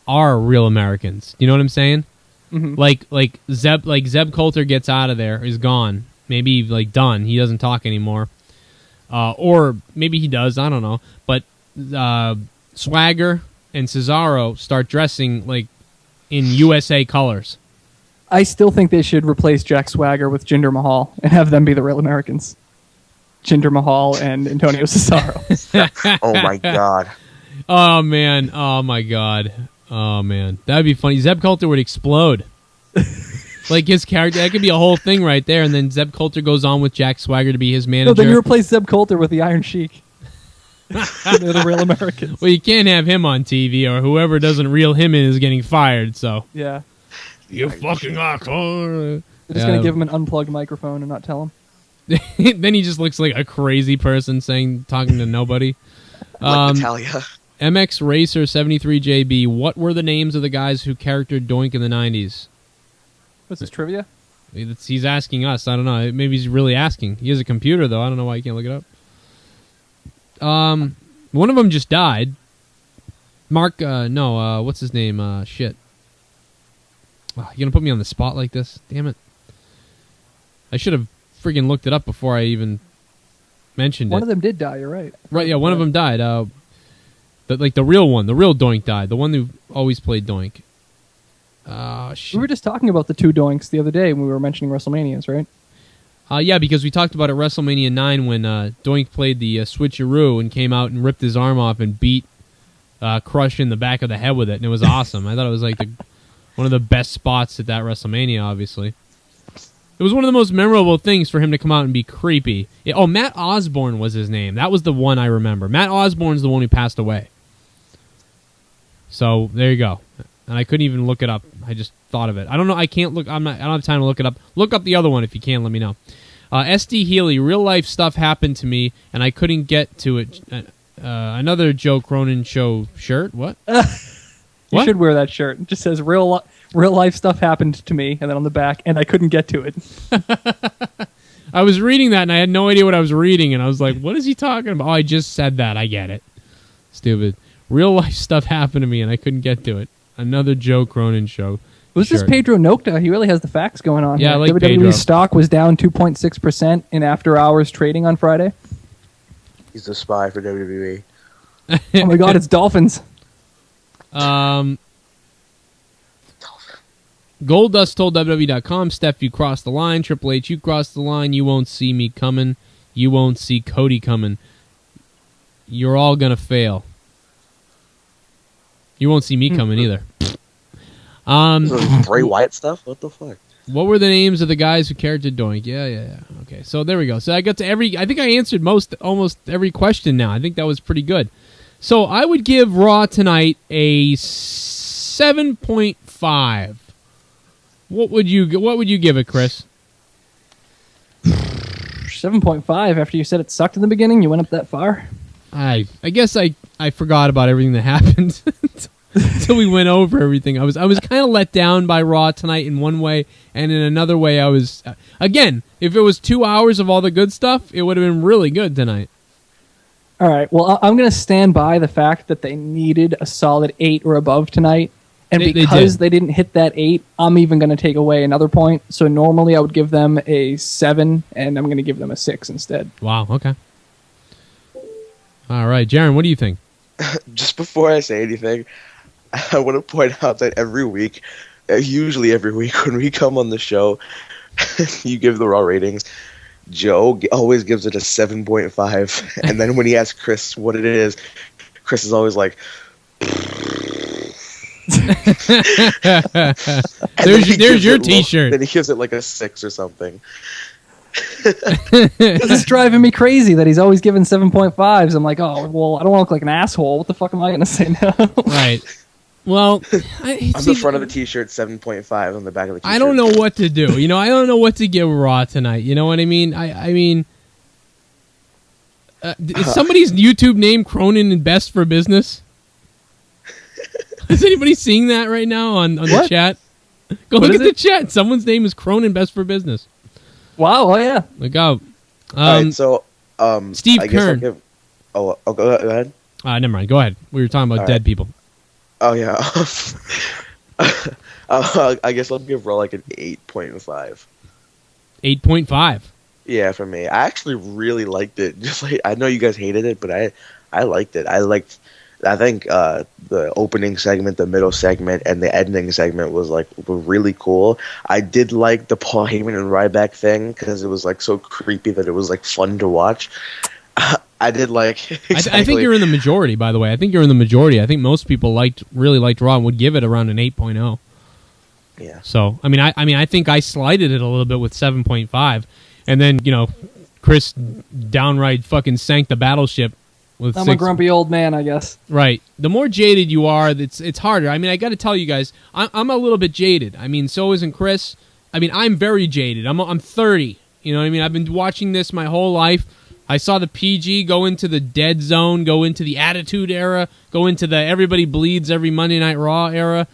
are Real Americans. You know what I'm saying? Mm-hmm. Like Zeb Coulter gets out of there, is gone. Maybe done. He doesn't talk anymore. Or maybe he does. I don't know. But Swagger and Cesaro start dressing like in USA colors. I still think they should replace Jack Swagger with Jinder Mahal and have them be the Real Americans. Jinder Mahal and Antonio Cesaro. Oh my god. Oh man. Oh my god. Oh man. That'd be funny. Zeb Coulter would explode. Like his character, that could be a whole thing right there, and then Zeb Coulter goes on with Jack Swagger to be his manager. No, then you replace Zeb Coulter with the Iron Sheik. They're the Real Americans. Well, you can't have him on TV, or whoever doesn't reel him in is getting fired, so. Yeah. You fucking asshole. They're just going to give him an unplugged microphone and not tell him. Then he just looks like a crazy person talking to nobody. Like Natalia. MX Racer 73JB, what were the names of the guys who charactered Doink in the 90s? What's this, trivia? He's asking us. I don't know. Maybe he's really asking. He has a computer, though. I don't know why he can't look it up. One of them just died. Mark, what's his name? Shit. Oh, you gonna put me on the spot like this? Damn it. I should have friggin' looked it up before I even mentioned it. One of them did die, you're right. Right, yeah, one of them died. The real one, the real Doink died. The one who always played Doink. Shit. We were just talking about the two Doinks the other day when we were mentioning WrestleManias, right? Yeah, because we talked about it at WrestleMania 9 when Doink played the switcheroo and came out and ripped his arm off and beat Crush in the back of the head with it, and it was awesome. I thought it was like one of the best spots at that WrestleMania, obviously. It was one of the most memorable things for him to come out and be creepy. Matt Osborne was his name. That was the one I remember. Matt Osborne's the one who passed away. So, there you go. And I couldn't even look it up. I just thought of it. I don't know. I can't look. I don't have time to look it up. Look up the other one if you can. Let me know. SD Healy. Real life stuff happened to me, and I couldn't get to it. Another Joe Cronin show shirt. What? You should wear that shirt. It just says real life stuff happened to me, and then on the back, and I couldn't get to it. I was reading that, and I had no idea what I was reading, and I was like, "What is he talking about?" Oh, I just said that. I get it. Stupid. Real life stuff happened to me, and I couldn't get to it. Another Joe Cronin show. Was this Pedro Nocta? He really has the facts going on. Yeah, here. I like WWE Pedro. stock was down 2.6% in after-hours trading on Friday. He's a spy for WWE. Oh my God, it's Dolphins. Goldust told WWE.com, Steph, you crossed the line. Triple H, you crossed the line. You won't see me coming. You won't see Cody coming. You're all going to fail. You won't see me coming either. Bray Wyatt stuff? What the fuck? What were the names of the guys who charactered Doink? Yeah. Okay, so there we go. So I got to I think I answered almost every question now. I think that was pretty good. So I would give Raw tonight a 7.5. What would you give it, Chris? 7.5 after you said it sucked in the beginning? You went up that far? I guess I forgot about everything that happened. until we went over everything. I was kind of let down by Raw tonight in one way, and in another way, I was again. If it was 2 hours of all the good stuff, it would have been really good tonight. All right. Well, I'm going to stand by the fact that they needed a solid 8 or above tonight. And because they didn't hit that 8, I'm even going to take away another point. So normally I would give them a 7, and I'm going to give them a 6 instead. Wow, okay. All right, Jaron, what do you think? Just before I say anything, I want to point out that every week, usually every week when we come on the show, you give the Raw ratings, Joe always gives it a 7.5. And then when he asks Chris what it is, Chris is always like... there's your T-shirt. Then he gives it like a 6 or something. It's driving me crazy that he's always giving 7.5s. I'm like, oh, well, I don't want to look like an asshole. What the fuck am I going to say now? Right. Well, on the front of the T-shirt, 7.5. On the back of the T-shirt, I don't know what to do. I don't know what to give Raw tonight. You know what I mean? I mean, is somebody's YouTube name Cronin and Best for Business? Is anybody seeing that right now on the chat? Go look at the chat. Someone's name is Cronin Best for Business. Wow, oh yeah. Look out. All right, so Steve Kern. Go ahead. Never mind. Go ahead. We were talking about dead people. Oh yeah. I guess I'll give Raw like an 8.5. 8.5. Yeah, for me. I actually really liked it. Just like I know you guys hated it, but I liked it. I think the opening segment, the middle segment, and the ending segment were really cool. I did like the Paul Heyman and Ryback thing because it was like so creepy that it was like fun to watch. I did like. Exactly. I think you're in the majority, by the way. I think you're in the majority. I think most people really liked Raw and would give it around an 8.0. Yeah. So I think I slided it a little bit with 7.5, and then Chris downright fucking sank the battleship. I'm a grumpy old man, I guess. Right. The more jaded you are, it's harder. I mean, I got to tell you guys, I'm a little bit jaded. I mean, so isn't Chris. I mean, I'm very jaded. I'm 30. You know what I mean? I've been watching this my whole life. I saw the PG go into the dead zone, go into the Attitude Era, go into the everybody bleeds every Monday Night Raw era.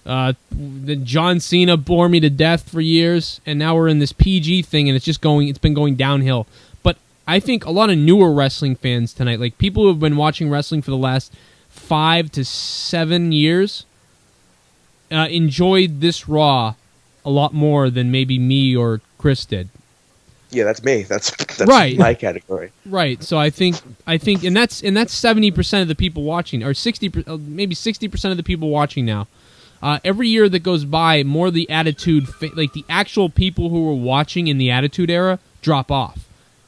The John Cena bore me to death for years, and now we're in this PG thing, and it's been going downhill. I think a lot of newer wrestling fans tonight, like people who have been watching wrestling for the last 5 to 7 years, enjoyed this Raw a lot more than maybe me or Chris did. Yeah, that's me. That's right. My category. Right. So I think, and that's 70% of the people watching, or maybe 60% of the people watching now. Every year that goes by, more of the Attitude, like the actual people who were watching in the Attitude Era, drop off.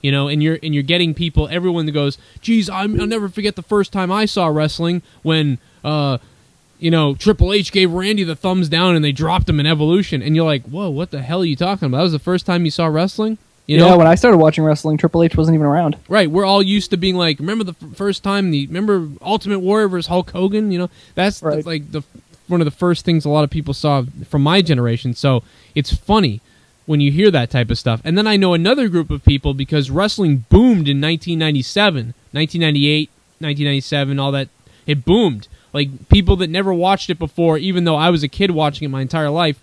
And you're getting people, everyone that goes, geez, I'll never forget the first time I saw wrestling when, Triple H gave Randy the thumbs down and they dropped him in Evolution. And you're like, whoa, what the hell are you talking about? That was the first time you saw wrestling? Yeah, when I started watching wrestling, Triple H wasn't even around. Right, we're all used to being like, remember the first time, remember Ultimate Warrior versus Hulk Hogan? That's right. One of the first things a lot of people saw from my generation. So it's funny when you hear that type of stuff. And then I know another group of people, because wrestling boomed in 1997, 1998, 1997, all that. It boomed. Like, people that never watched it before, even though I was a kid watching it my entire life,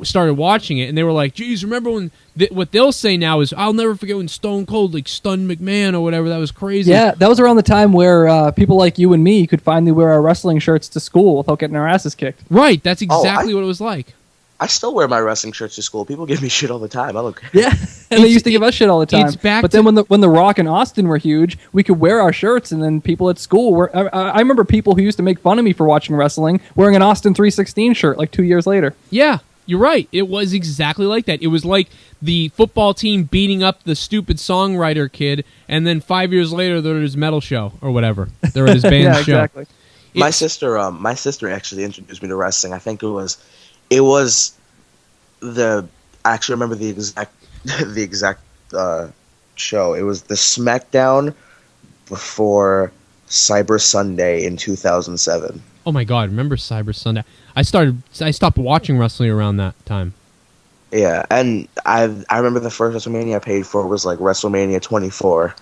started watching it, and they were like, geez, remember when... what they'll say now is, I'll never forget when Stone Cold, stunned McMahon or whatever. That was crazy. Yeah, that was around the time where people like you and me could finally wear our wrestling shirts to school without getting our asses kicked. Right, that's exactly what it was like. I still wear my wrestling shirts to school. People give me shit all the time. I don't care. Yeah, and they used to give us shit all the time. But then when the Rock and Austin were huge, we could wear our shirts, and then people at school were... I remember people who used to make fun of me for watching wrestling wearing an Austin 316 shirt 2 years later. Yeah, you're right. It was exactly like that. It was like the football team beating up the stupid songwriter kid, and then 5 years later they're at his metal show or whatever. They're at his band yeah, show. Exactly. My sister actually introduced me to wrestling. I think it was I actually remember the exact show. It was the Smackdown before Cyber Sunday in 2007. Oh my God! Remember Cyber Sunday? I stopped watching wrestling around that time. Yeah, and I remember the first WrestleMania I paid for was WrestleMania 24.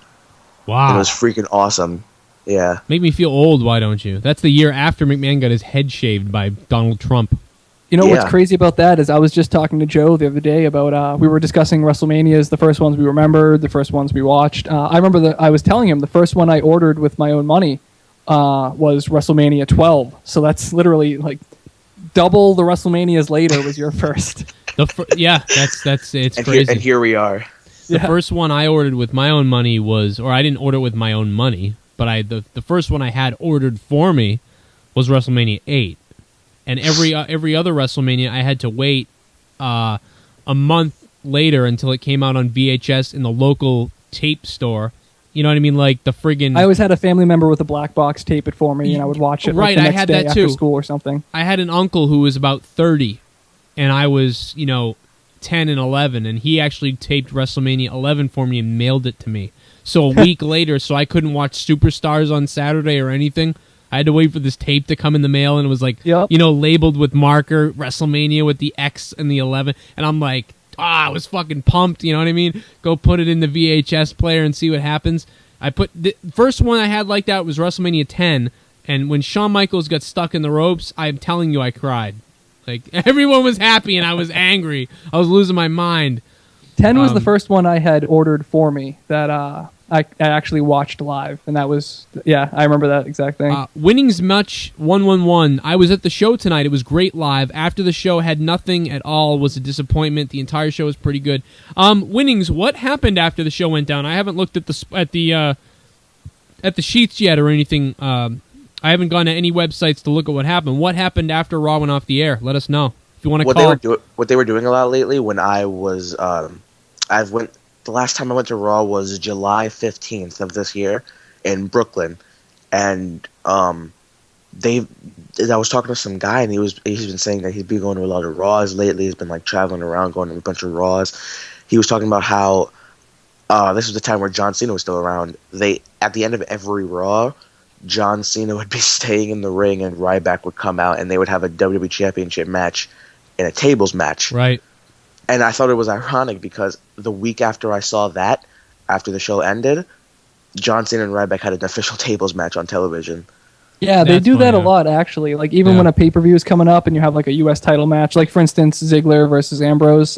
Wow! It was freaking awesome. Yeah. Make me feel old, why don't you? That's the year after McMahon got his head shaved by Donald Trump. You know what's crazy about that is I was just talking to Joe the other day about we were discussing WrestleManias, the first ones we remembered, the first ones we watched. I remember that I was telling him the first one I ordered with my own money was WrestleMania 12. So that's literally like double the WrestleManias later was your first. It's crazy. And here we are. The first one I ordered with my own money was, or I didn't order it with my own money, but the first one I had ordered for me was WrestleMania 8. And every other WrestleMania, I had to wait a month later until it came out on VHS in the local tape store. You know what I mean? Like the friggin'... I always had a family member with a black box tape it for me, and I would watch it right, the next I had day that after too. school or something. I had an uncle who was about 30, and I was, 10 and 11, and he actually taped WrestleMania 11 for me and mailed it to me. So a week later, so I couldn't watch Superstars on Saturday or anything, I had to wait for this tape to come in the mail, and it was like, labeled with marker, WrestleMania with the X and the 11, and I'm like, I was fucking pumped, you know what I mean? Go put it in the VHS player and see what happens. I put the first one I had like that was WrestleMania 10, and when Shawn Michaels got stuck in the ropes, I'm telling you, I cried. Like, everyone was happy, and I was angry. I was losing my mind. 10 was the first one I had ordered for me that I actually watched live, and that was, I remember that exact thing. Winnings Much 111. I was at the show tonight. It was great live. After the show, had nothing at all. Was a disappointment. The entire show was pretty good. Winnings, what happened after the show went down? I haven't looked at the sheets yet or anything. I haven't gone to any websites to look at what happened. What happened after Raw went off the air? Let us know if you want to call. What they were doing a lot lately when I was the last time I went to Raw was July 15th of this year in Brooklyn, and I was talking to some guy, and he's been saying that he's been going to a lot of Raws lately. He's been like traveling around, going to a bunch of Raws. He was talking about how this was the time where John Cena was still around. At the end of every Raw, John Cena would be staying in the ring, and Ryback would come out, and they would have a WWE Championship match in a tables match. Right. And I thought it was ironic because the week after I saw that, after the show ended, John Cena and Ryback had an official tables match on television. Yeah, they do that a lot, actually. Like, even when a pay-per-view is coming up and you have, like, a U.S. title match, like, for instance, Ziggler versus Ambrose,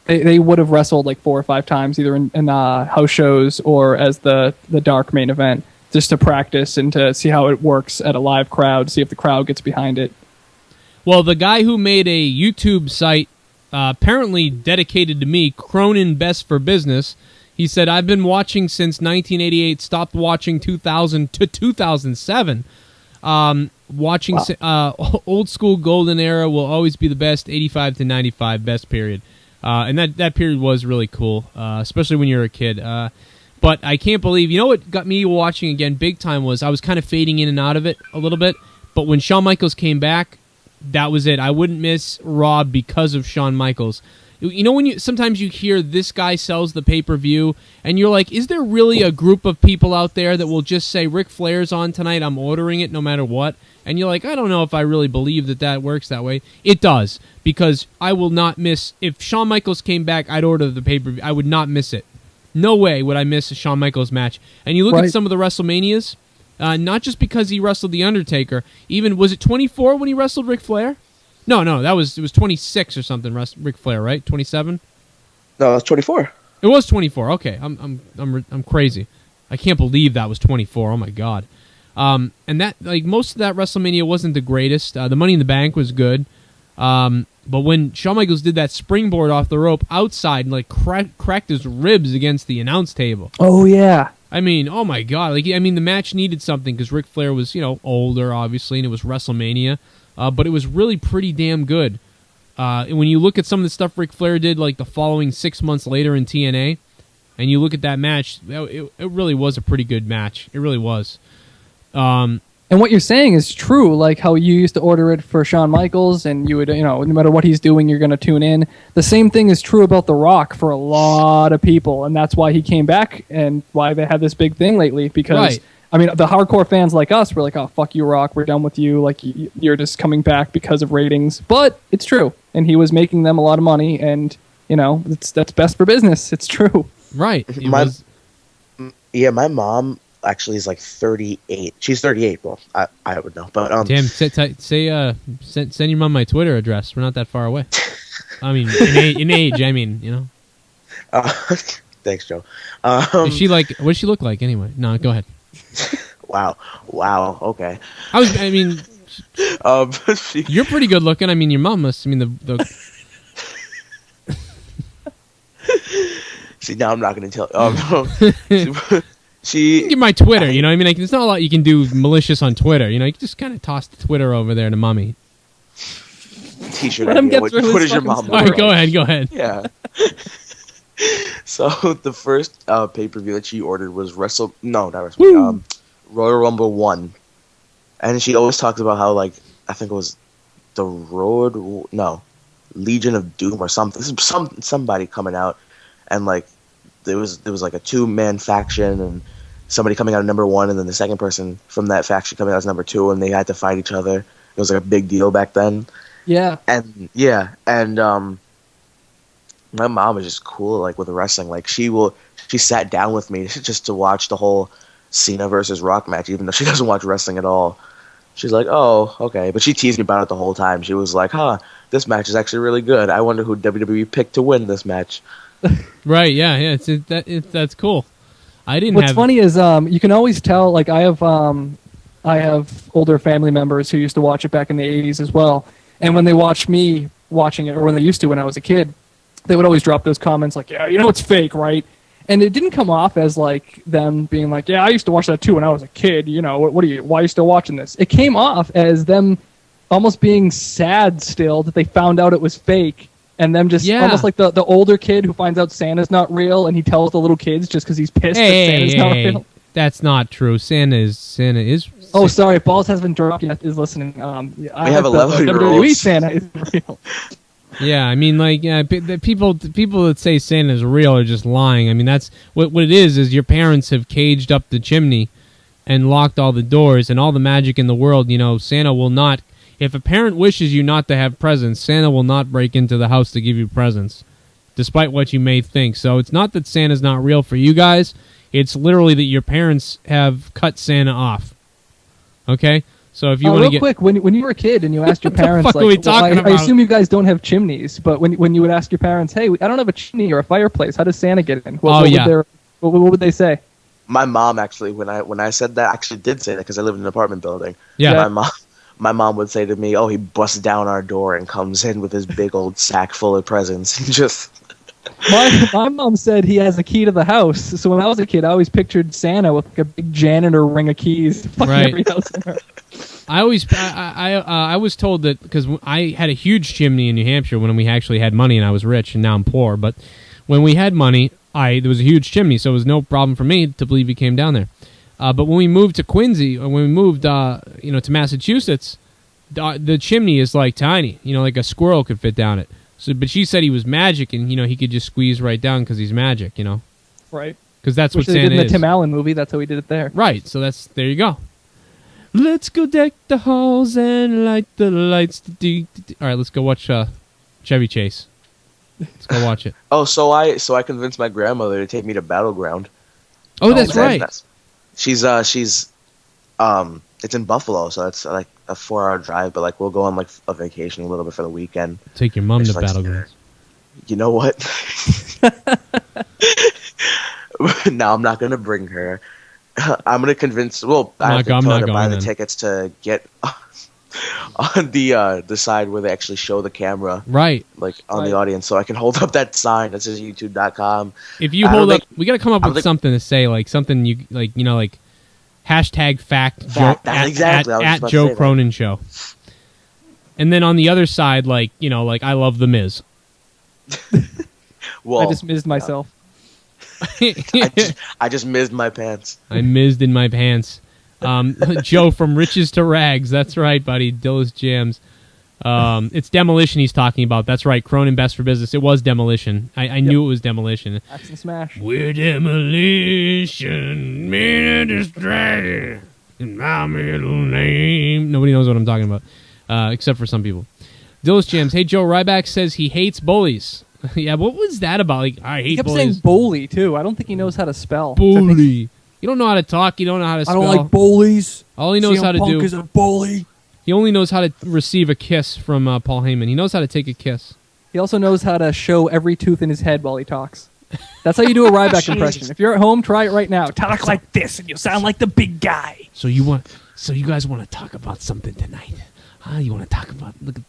they would have wrestled, like, 4 or 5 times, either in house shows or as the dark main event, just to practice and to see how it works at a live crowd, see if the crowd gets behind it. Well, the guy who made a YouTube site apparently dedicated to me, Cronin Best for Business, he said, I've been watching since 1988, stopped watching 2000 to 2007. Watching old school golden era will always be the best, 85 to 95, best period. And that period was really cool, especially when you're a kid. But I can't believe, what got me watching again big time was I was kind of fading in and out of it a little bit. But when Shawn Michaels came back, that was it. I wouldn't miss Raw because of Shawn Michaels. When sometimes you hear this guy sells the pay-per-view, and you're like, is there really a group of people out there that will just say, Ric Flair's on tonight, I'm ordering it no matter what? And you're like, I don't know if I really believe that works that way. It does, because I will not miss, if Shawn Michaels came back, I'd order the pay-per-view. I would not miss it. No way would I miss a Shawn Michaels match. And you look at some of the WrestleManias, not just because he wrestled The Undertaker, even, was it 24 when he wrestled Ric Flair? No, it was 26 or something, Ric Flair, right? 27? No, it was 24. It was 24. Okay, I'm crazy. I can't believe that was 24. Oh my god. And that, like, most of that WrestleMania wasn't the greatest. The Money in the Bank was good. But when Shawn Michaels did that springboard off the rope outside and, like, cracked his ribs against the announce table. Oh yeah. I mean, oh my god. Like, the match needed something because Ric Flair was, older, obviously, and it was WrestleMania. But it was really pretty damn good. When you look at some of the stuff Ric Flair did, like the following 6 months later in TNA, and you look at that match, it really was a pretty good match. It really was. And what you're saying is true, like how you used to order it for Shawn Michaels, and you would, no matter what he's doing, you're going to tune in. The same thing is true about The Rock for a lot of people, and that's why he came back and why they had this big thing lately, because... Right. I mean, the hardcore fans like us were like, oh, fuck you, Rock, we're done with you. Like, you're just coming back because of ratings. But it's true. And he was making them a lot of money, and, that's best for business. It's true. Right. My mom, actually is like 38. She's 38. Well, I would know, but Damn, send your mom my Twitter address. We're not that far away. I mean, in age. I mean, you know. Thanks, Joe. Is she like? What does she look like anyway? No, go ahead. Wow. Okay. I mean, you're pretty good looking. I mean, your mom must. I mean, the See, now I'm not going to tell. She give my Twitter. You know, what I mean, like, there's not a lot you can do malicious on Twitter. You know, you can just kind of toss the Twitter over there to mommy. T-shirt. Let him get through what his is your fucking mom? All right, go ahead. Yeah. So the first pay-per-view that she ordered was not WrestleMania, Royal Rumble 1. And she always talks about how, like, I think it was Legion of Doom or something. Somebody coming out, and like there was like a 2-man faction and somebody coming out of number 1, and then the second person from that faction coming out as number 2, and they had to fight each other. It was like a big deal back then. Yeah. And my mom is just cool, like, with wrestling. Like, she sat down with me just to watch the whole Cena versus Rock match, even though she doesn't watch wrestling at all. She's like, oh, okay. But she teased me about it the whole time. She was like, this match is actually really good. I wonder who WWE picked to win this match. Right, yeah. That's cool. What's funny is you can always tell, like, I have older family members who used to watch it back in the 80s as well. And when they watch me watching it, or when they used to when I was a kid, they would always drop those comments like, yeah, you know it's fake, right? And it didn't come off as like them being like, yeah, I used to watch that too when I was a kid. You know, why are you still watching this? It came off as them almost being sad still that they found out it was fake, and them just almost like the older kid who finds out Santa's not real, and he tells the little kids just because he's pissed that Santa's not real. That's not true. Santa is. Oh, sorry, Balls has been dropped. Yet is listening. I have 11-year-olds. WWE Santa is real. Yeah, I mean, like, the people that say Santa's real are just lying. I mean, that's what it is your parents have caged up the chimney and locked all the doors, and all the magic in the world. You know, Santa will not. If a parent wishes you not to have presents, Santa will not break into the house to give you presents, despite what you may think. So it's not that Santa's not real for you guys. It's literally that your parents have cut Santa off. Okay? So if you want to real quick, when you were a kid and you asked your What the parents, fuck are we talking I about? assume you guys don't have chimneys, but when you would ask your parents, hey, I don't have a chimney or a fireplace, how does Santa get in? What would they say? My mom actually, when I said that, actually did say that because I live in an apartment building. Yeah. My mom would say to me, "Oh, he busts down our door and comes in with his big old sack full of presents." Just my mom said he has a key to the house. So when I was a kid, I always pictured Santa with like a big janitor ring of keys, fucking every house in there. I was told that because I had a huge chimney in New Hampshire when we actually had money, and I was rich, and now I'm poor. But when we had money, there was a huge chimney, so it was no problem for me to believe he came down there. But when we moved to Quincy, or when we moved, to Massachusetts, the chimney is like tiny. You know, like a squirrel could fit down it. So, but she said he was magic, and he could just squeeze right down because he's magic. You know, right? Because that's what Santa is. They did in the Tim Allen movie. That's how he did it there. Right. So there you go. Let's go deck the halls and light the lights. All right, let's go watch Chevy Chase. Let's go watch it. Oh, so I convinced my grandmother to take me to Battleground. Oh, that's right. She's it's in Buffalo, so it's like a 4-hour drive. But like we'll go on like a vacation a little bit for the weekend. Take your mom to Battleground. You know what? No, I'm not gonna bring her. I'm gonna convince. Well, I have to tell her to buy the tickets to get on the side where they actually show the camera, right? Like on the audience, so I can hold up that sign that says YouTube.com. If you hold up, we gotta come up with something to say, like something you like, like hashtag fact at Joe Cronin Show, and then on the other side, like I love the Miz. Well, I just mizzed myself. I just mizzed my pants. I mizzed in my pants. Joe from Riches to Rags. That's right, buddy. Dillis Jams. It's Demolition he's talking about. That's right. Cronin Best for Business. It was Demolition. I knew it was Demolition. Axe and Smash. We're Demolition. Man distracted. In my middle name. Nobody knows what I'm talking about. Except for some people. Dillis Jams. Hey, Joe, Ryback says he hates bullies. Yeah, what was that about? Like, I hate bullies. He kept saying bully, too. I don't think he knows how to spell. Bully. You don't know how to talk. You don't know how to I spell. don't like bullies. All he knows CM how to Punk do is a bully. He only knows how to receive a kiss from Paul Heyman. He knows how to take a kiss. He also knows how to show every tooth in his head while he talks. That's how you do a Ryback impression. If you're at home, try it right now. Talk like this, and you'll sound like the big guy. So you guys want to talk about something tonight? Huh? You want to talk about? Look at.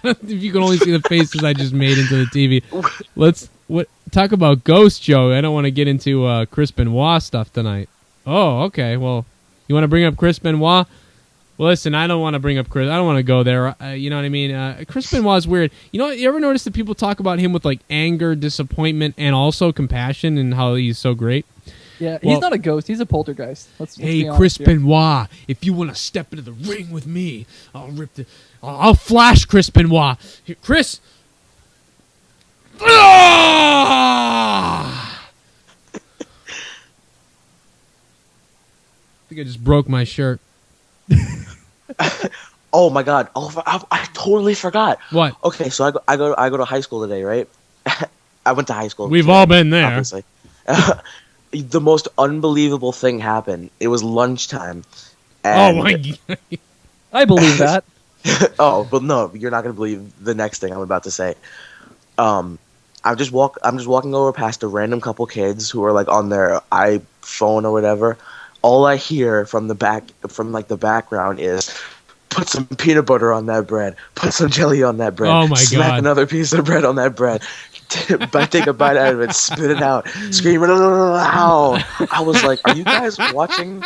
If you can only see the faces I just made into the TV. Talk about Ghost Joe. I don't want to get into Chris Benoit stuff tonight. Oh, okay. Well, you want to bring up Chris Benoit? Well, listen, I don't want to bring up Chris. I don't want to go there. You know what I mean? Chris Benoit's weird. You know, you ever notice that people talk about him with like anger, disappointment, and also compassion, and how he's so great? Yeah, he's not a ghost. He's a poltergeist. Let's hey, be honest Chris here. Benoit, if you want to step into the ring with me, I'll flash Chris Benoit. Here, Chris. Ah! I think I just broke my shirt. Oh my god! Oh, I totally forgot. What? Okay, so I go to high school today, right? I went to high school. We've today, all been there. Obviously. The most unbelievable thing happened. It was lunchtime. And Oh my god! I believe that. oh, but no, you're not gonna believe the next thing I'm about to say. I'm just walking over past a random couple kids who are like on their iPhone or whatever. All I hear from the background is, put some peanut butter on that bread. Put some jelly on that bread. Oh my Smack god! another piece of bread on that bread. Take a bite out of it. Spit it out. Scream. Ow! I was like, are you guys watching?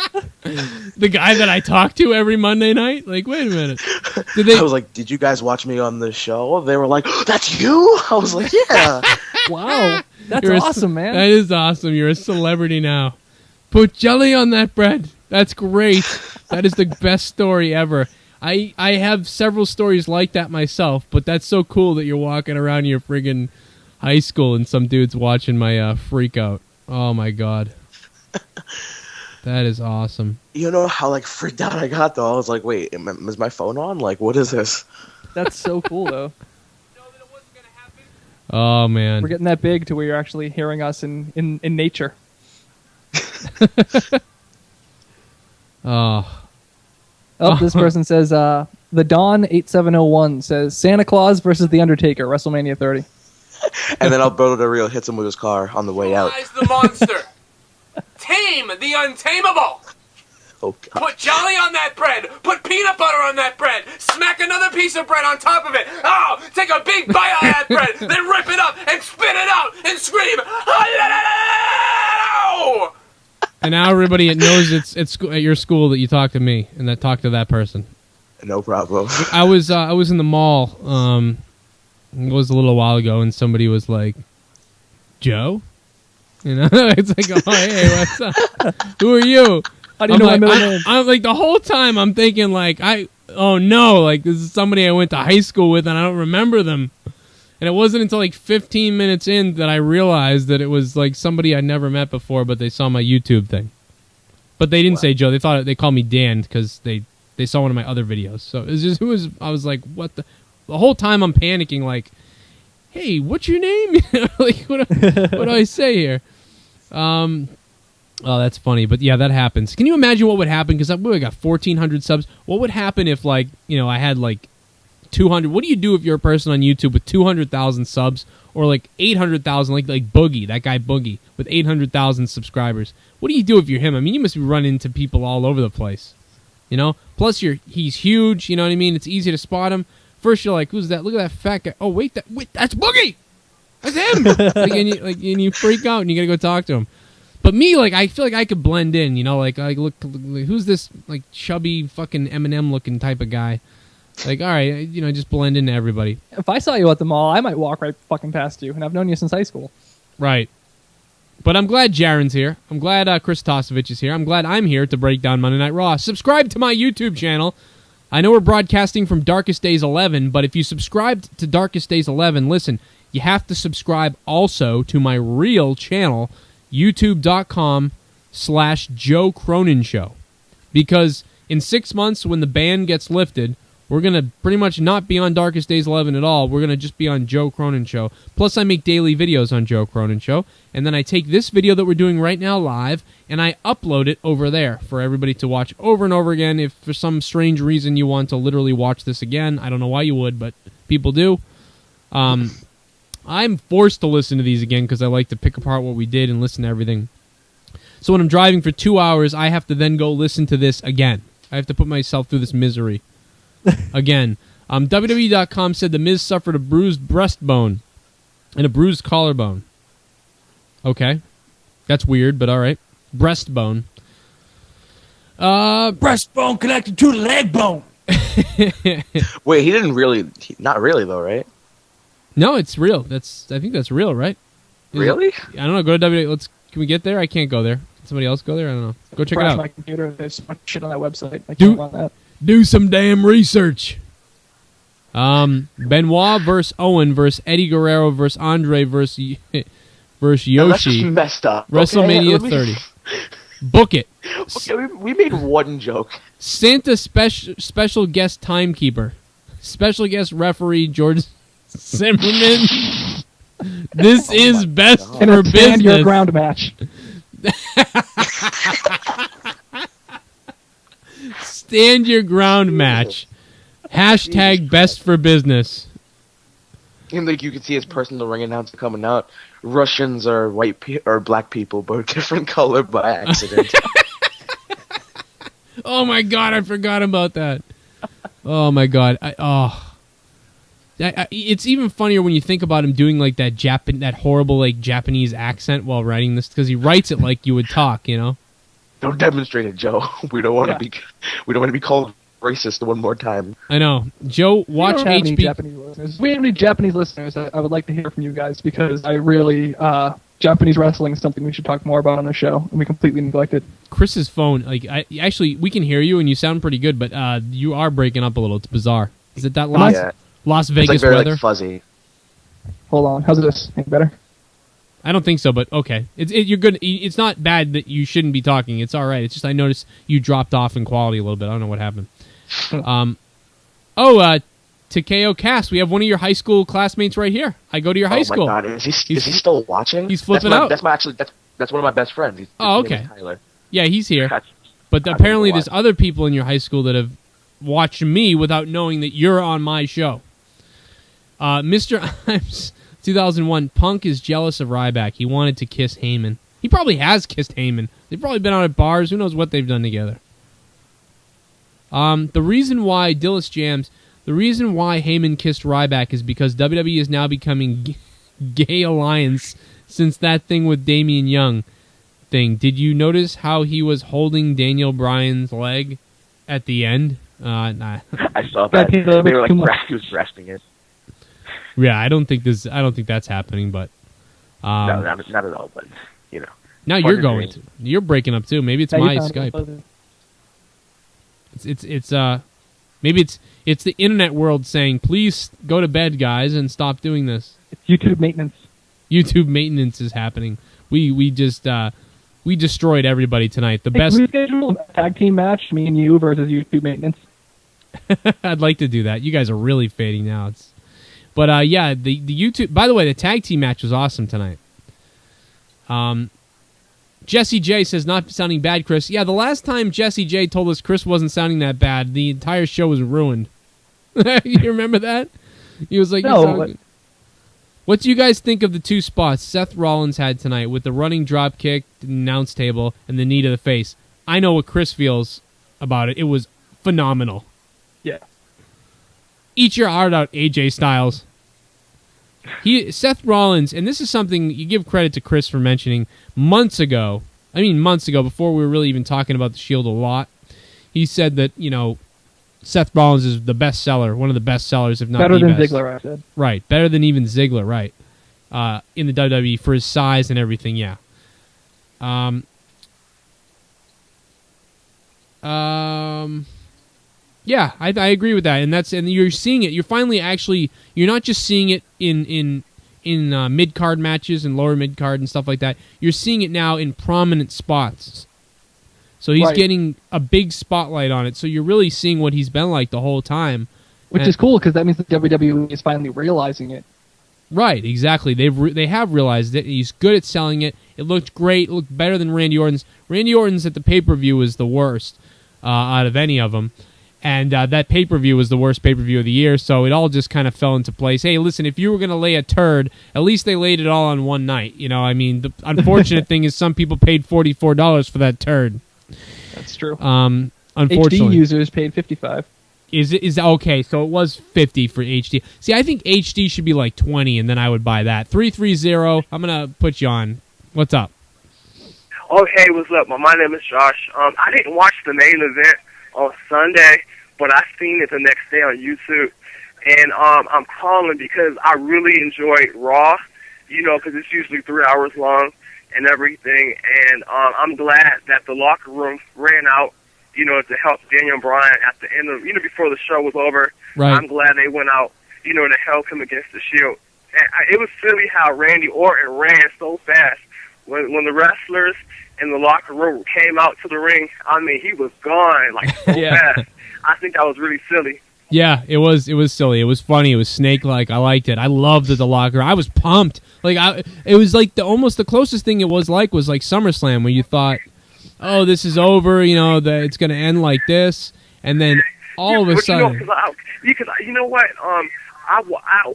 The guy that I talk to every Monday night? Like, wait a minute. I was like, did you guys watch me on the show? They were like, that's you? I was like, yeah. Wow, that's awesome, man. That is awesome. You're a celebrity now. Put jelly on that bread. That's great. That is the best story ever. I have several stories like that myself, but that's so cool that you're walking around your friggin' high school and some dude's watching my freak out. Oh my god. That is awesome. You know how like freaked out I got though? I was like, wait, is my phone on? Like, what is this? That's so cool, though. Oh man. We're getting that big to where you're actually hearing us in nature. This person says, the Dawn 8701 says, Santa Claus versus The Undertaker, WrestleMania 30. And then Alberto Del Rio hits him with his car on the way out. Rise the monster. Tame the untamable. Oh, God. Put jelly on that bread. Put peanut butter on that bread. Smack another piece of bread on top of it. Oh, take a big bite out of that bread. Then rip it up and spit it out and scream, hello! And now everybody knows it's at your school that you talk to me and that talk to that person. No problem. I was in the mall. It was a little while ago, and somebody was like, "Joe," you know. It's like, "Oh, hey, what's up? Who are you?" How do you know my middle name? I'm like the whole time I'm thinking like, oh no, like this is somebody I went to high school with, and I don't remember them. And it wasn't until like 15 minutes in that I realized that it was like somebody I'd never met before, but they saw my YouTube thing. But they didn't say Joe. They called me Dan because they saw one of my other videos. So it was I was like, what the whole time I'm panicking like, hey, what's your name? Like what do I say here? Oh, that's funny. But yeah, that happens. Can you imagine what would happen? Because I got 1,400 subs. What would happen if like, you know, I had like 200? What do you do if you're a person on YouTube with 200,000 subs or like 800,000, like Boogie, that guy Boogie with 800,000 subscribers? What do you do if you're him? I mean, you must be running into people all over the place, you know. Plus, he's huge. You know what I mean? It's easy to spot him. First, you're like, "Who's that? Look at that fat guy! Oh, wait, that's Boogie! That's him!" and you freak out and you gotta go talk to him. But me, like, I feel like I could blend in. You know, like look, who's this like chubby fucking Eminem looking type of guy? Like, all right, you know, just blend into everybody. If I saw you at the mall, I might walk right fucking past you, and I've known you since high school. Right. But I'm glad Jaron's here. I'm glad Chris Tosevich is here. I'm glad I'm here to break down Monday Night Raw. Subscribe to my YouTube channel. I know we're broadcasting from Darkest Days 11, but if you subscribed to Darkest Days 11, listen, you have to subscribe also to my real channel, youtube.com/Joe Cronin Show. Because in 6 months, when the ban gets lifted, We're going to pretty much not be on Darkest Days 11 at all. We're going to just be on Joe Cronin Show. Plus, I make daily videos on Joe Cronin Show. And then I take this video that we're doing right now live, and I upload it over there for everybody to watch over and over again. If for some strange reason you want to literally watch this again, I don't know why you would, but people do. I'm forced to listen to these again because I like to pick apart what we did and listen to everything. So when I'm driving for 2 hours, I have to then go listen to this again. I have to put myself through this misery. Again, WWE.com said The Miz suffered a bruised breastbone and a bruised collarbone. Okay. That's weird, but all right. Breastbone. Breastbone connected to the leg bone. Wait, he didn't really... not really, though, right? No, it's real. I think that's real, right? Really? I don't know. Go to WWE. Can we get there? I can't go there. Can somebody else go there? I don't know. Go check it out. My computer. There's so much shit on that website. I can't run that. Do some damn research. Benoit versus Owen versus Eddie Guerrero versus Andre versus Yoshi. That's just messed up. WrestleMania 30. Book it. Okay, we made one joke. Santa special guest timekeeper. Special guest referee George Zimmerman. This is best for business. Stand your ground match. Stand your ground match. Hashtag best for business. And like you can see his personal ring announcer coming out. Russians are or black people, but different color by accident. Oh my god, I forgot about that. Oh my god. It's even funnier when you think about him doing like that horrible like Japanese accent while writing this, because he writes it like you would talk, you know. Don't demonstrate it, Joe. We don't want to be. We don't want to be called racist one more time. I know, Joe. Watch HB. If we have any Japanese listeners, I would like to hear from you guys, because I really Japanese wrestling is something we should talk more about on the show, and we completely neglect it. Chris's phone, actually we can hear you and you sound pretty good, but you are breaking up a little. It's bizarre. Is it that Las Vegas it's like very, weather? like, fuzzy. Hold on. How's this? Any better? I don't think so, but okay. You're good. It's not bad that you shouldn't be talking. It's all right. It's just I noticed you dropped off in quality a little bit. I don't know what happened. Takeo Cast, we have one of your high school classmates right here. I go to your high school. Oh my god, is he still watching? He's flipping out. That's one of my best friends. His okay. name is Tyler. Yeah, he's here. But apparently there's other people in your high school that have watched me without knowing that you're on my show. Mr. Imes 2001, Punk is jealous of Ryback. He wanted to kiss Heyman. He probably has kissed Heyman. They've probably been out at bars. Who knows what they've done together. The reason why Heyman kissed Ryback is because WWE is now becoming gay alliance since that thing with Damian Young thing. Did you notice how he was holding Daniel Bryan's leg at the end? Nah. I saw that. They were like, he was grasping it. Yeah, I don't think that's happening, but no, not at all. But you know, now you're going to. You're breaking up too. Maybe it's my Skype. Maybe it's the internet world saying, "Please go to bed, guys, and stop doing this." It's YouTube maintenance. YouTube maintenance is happening. We just we destroyed everybody tonight. The best. Can we schedule a tag team match, me and you versus YouTube maintenance? I'd like to do that. You guys are really fading now. But yeah, the YouTube. By the way, the tag team match was awesome tonight. Jesse J says, not sounding bad, Chris. Yeah, the last time Jesse J told us Chris wasn't sounding that bad, the entire show was ruined. You remember that? He was like, no. What do you guys think of the two spots Seth Rollins had tonight with the running drop kick, the announce table, and the knee to the face? I know what Chris feels about it. It was phenomenal. Yeah. Eat your heart out, AJ Styles. Seth Rollins, and this is something you give credit to Chris for mentioning, months ago, before we were really even talking about the Shield a lot, he said that, Seth Rollins is the best seller, one of the best sellers, if not better the than best. Ziggler, I said. Right, better than even Ziggler, right. In the WWE for his size and everything, yeah. Yeah, I agree with that, and you're seeing it. You're finally you're not just seeing it in mid card matches and lower mid card and stuff like that. You're seeing it now in prominent spots. So he's getting a big spotlight on it. So you're really seeing what he's been like the whole time. Which is cool because that means the WWE is finally realizing it. Right, exactly. They have realized it. He's good at selling it. It looked great. It looked better than Randy Orton's. Randy Orton's at the pay-per-view was the worst out of any of them. And that pay-per-view was the worst pay-per-view of the year, so it all just kind of fell into place. Hey, listen, if you were going to lay a turd, at least they laid it all on one night. You know, I mean, the unfortunate thing is some people paid $44 for that turd. That's true. Unfortunately. HD users paid $55. Is okay, so it was $50 for HD. See, I think HD should be like $20, and then I would buy that. 330, I'm going to put you on. What's up? Oh, hey, what's up? My name is Josh. I didn't watch the main event on Sunday, but I seen it the next day on YouTube. And I'm calling because I really enjoyed Raw, you know, because it's usually 3 hours long and everything. And I'm glad that the locker room ran out, you know, to help Daniel Bryan at the end of, you know, before the show was over. Right. I'm glad they went out, you know, to help him against the Shield. And it was silly how Randy Orton ran so fast. When the wrestlers in the locker room came out to the ring, I mean, he was gone, like, so fast. I think that was really silly. Yeah, it was silly. It was funny. It was snake-like. I liked it. I loved the locker. I was pumped. Like, it was like almost the closest thing it was like SummerSlam, where you thought, oh, this is over, you know, that it's going to end like this, and then all of a sudden... You know what? I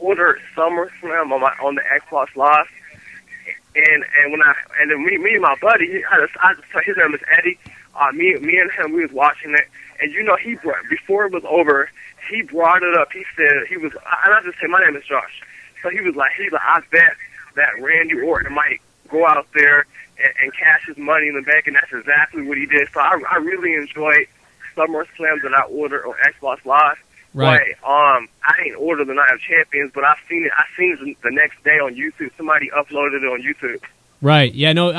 ordered SummerSlam on the Xbox Live, and then me and my buddy, his name is Eddie. Me and him, we was watching it, and you know, before it was over, he brought it up. He said and I just said, my name is Josh. So he was like, I bet that Randy Orton might go out there and cash his money in the bank, and that's exactly what he did. So I really enjoyed SummerSlam that I ordered on Xbox Live. Right. But I ain't ordered the Night of Champions, but I seen it the next day on YouTube. Somebody uploaded it on YouTube. Right. Yeah. No.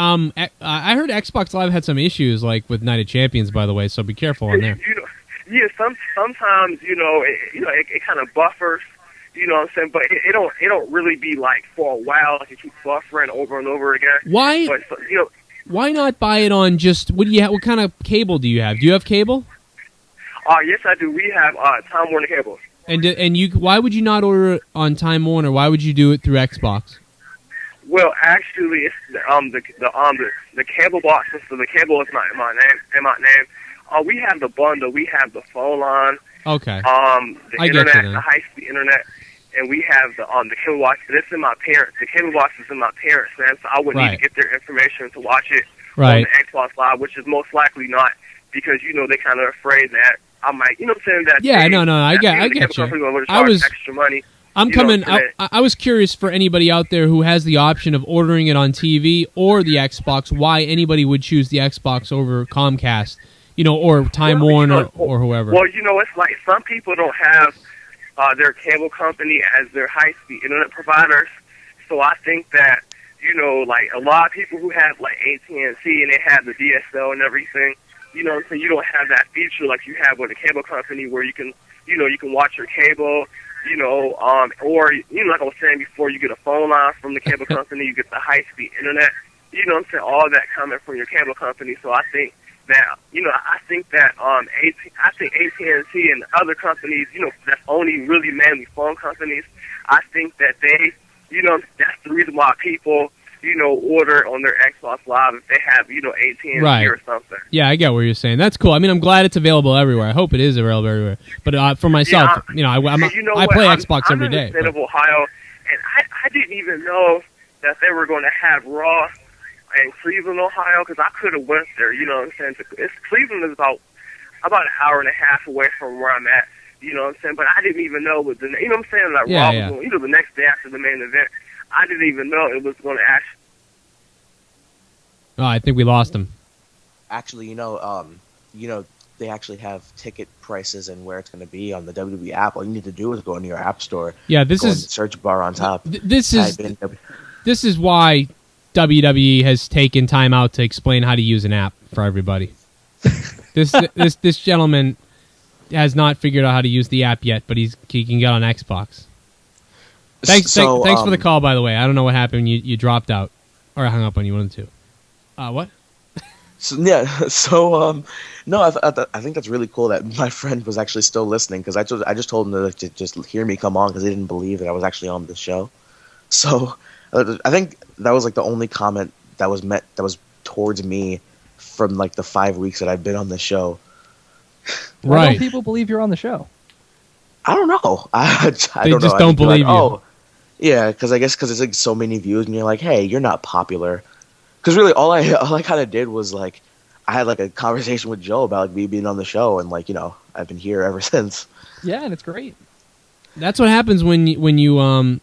I heard Xbox Live had some issues, like with Night of Champions, by the way. So be careful on there. You know, yeah. Sometimes it kind of buffers. You know what I'm saying? But it don't really be like for a while. Like it keeps buffering over and over again. Why? But, why not buy it on just what do you have? What kind of cable do you have? Do you have cable? Yes, I do. We have Time Warner cable. And you, why would you not order it on Time Warner? Why would you do it through Xbox? Well, actually, it's the cable box. So the cable is not in my name. We have the bundle. We have the phone line. Okay. The internet, the high-speed internet, and we have the cable box. But it's in my parents. The cable box is in my parents' hands, so I would need to get their information to watch it on the Xbox Live, which is most likely not, because they're kind of afraid that I might, I'm saying that. Yeah, no, I get you. I was extra money. I'm coming. I was curious for anybody out there who has the option of ordering it on TV or the Xbox, why anybody would choose the Xbox over Comcast, or Time Warner or whoever. Well, it's like some people don't have their cable company as their high-speed internet providers, so I think that like a lot of people who have like AT&T and they have the DSL and everything. So you don't have that feature like you have with a cable company where you can, you can watch your cable, or, like I was saying before, you get a phone line from the cable company, you get the high-speed internet, all that coming from your cable company. So I think that, I think AT&T and other companies, that's only really mainly phone companies, I think that they, that's the reason why people, order on their Xbox Live if they have, AT&T or something. Yeah, I get what you're saying. That's cool. I mean, I'm glad it's available everywhere. I hope it is available everywhere. But for myself, I play Xbox every day. I'm in the state of Ohio, and I didn't even know that they were going to have Raw in Cleveland, Ohio, because I could have went there. You know what I'm saying? Cleveland is about an hour and a half away from where I'm at. You know what I'm saying? But I didn't even know what I'm saying? Like Raw was going, the next day after the main event. I didn't even know it was going to actually. Oh, I think we lost him. Actually, they actually have ticket prices and where it's going to be on the WWE app. All you need to do is go into your app store. Yeah, go in the search bar on top. This is why WWE has taken time out to explain how to use an app for everybody. This gentleman has not figured out how to use the app yet, but he can get on Xbox. Thanks for the call, by the way. I don't know what happened. You dropped out. Or I hung up on you, one of the two. What? So yeah, so no, I think that's really cool that my friend was actually still listening, because I just told him to just hear me come on, because he didn't believe that I was actually on the show. So I think that was like the only comment that was towards me from like the 5 weeks that I've been on the show. Why don't people believe you're on the show? I don't know. I They don't just know. don't believe you. Oh, yeah, because I guess because it's like so many views, and you're like, hey, you're not popular. Because really, all I kind of did was like, I had like a conversation with Joe about like me being on the show, and like, you know, I've been here ever since. Yeah, and it's great. That's what happens when you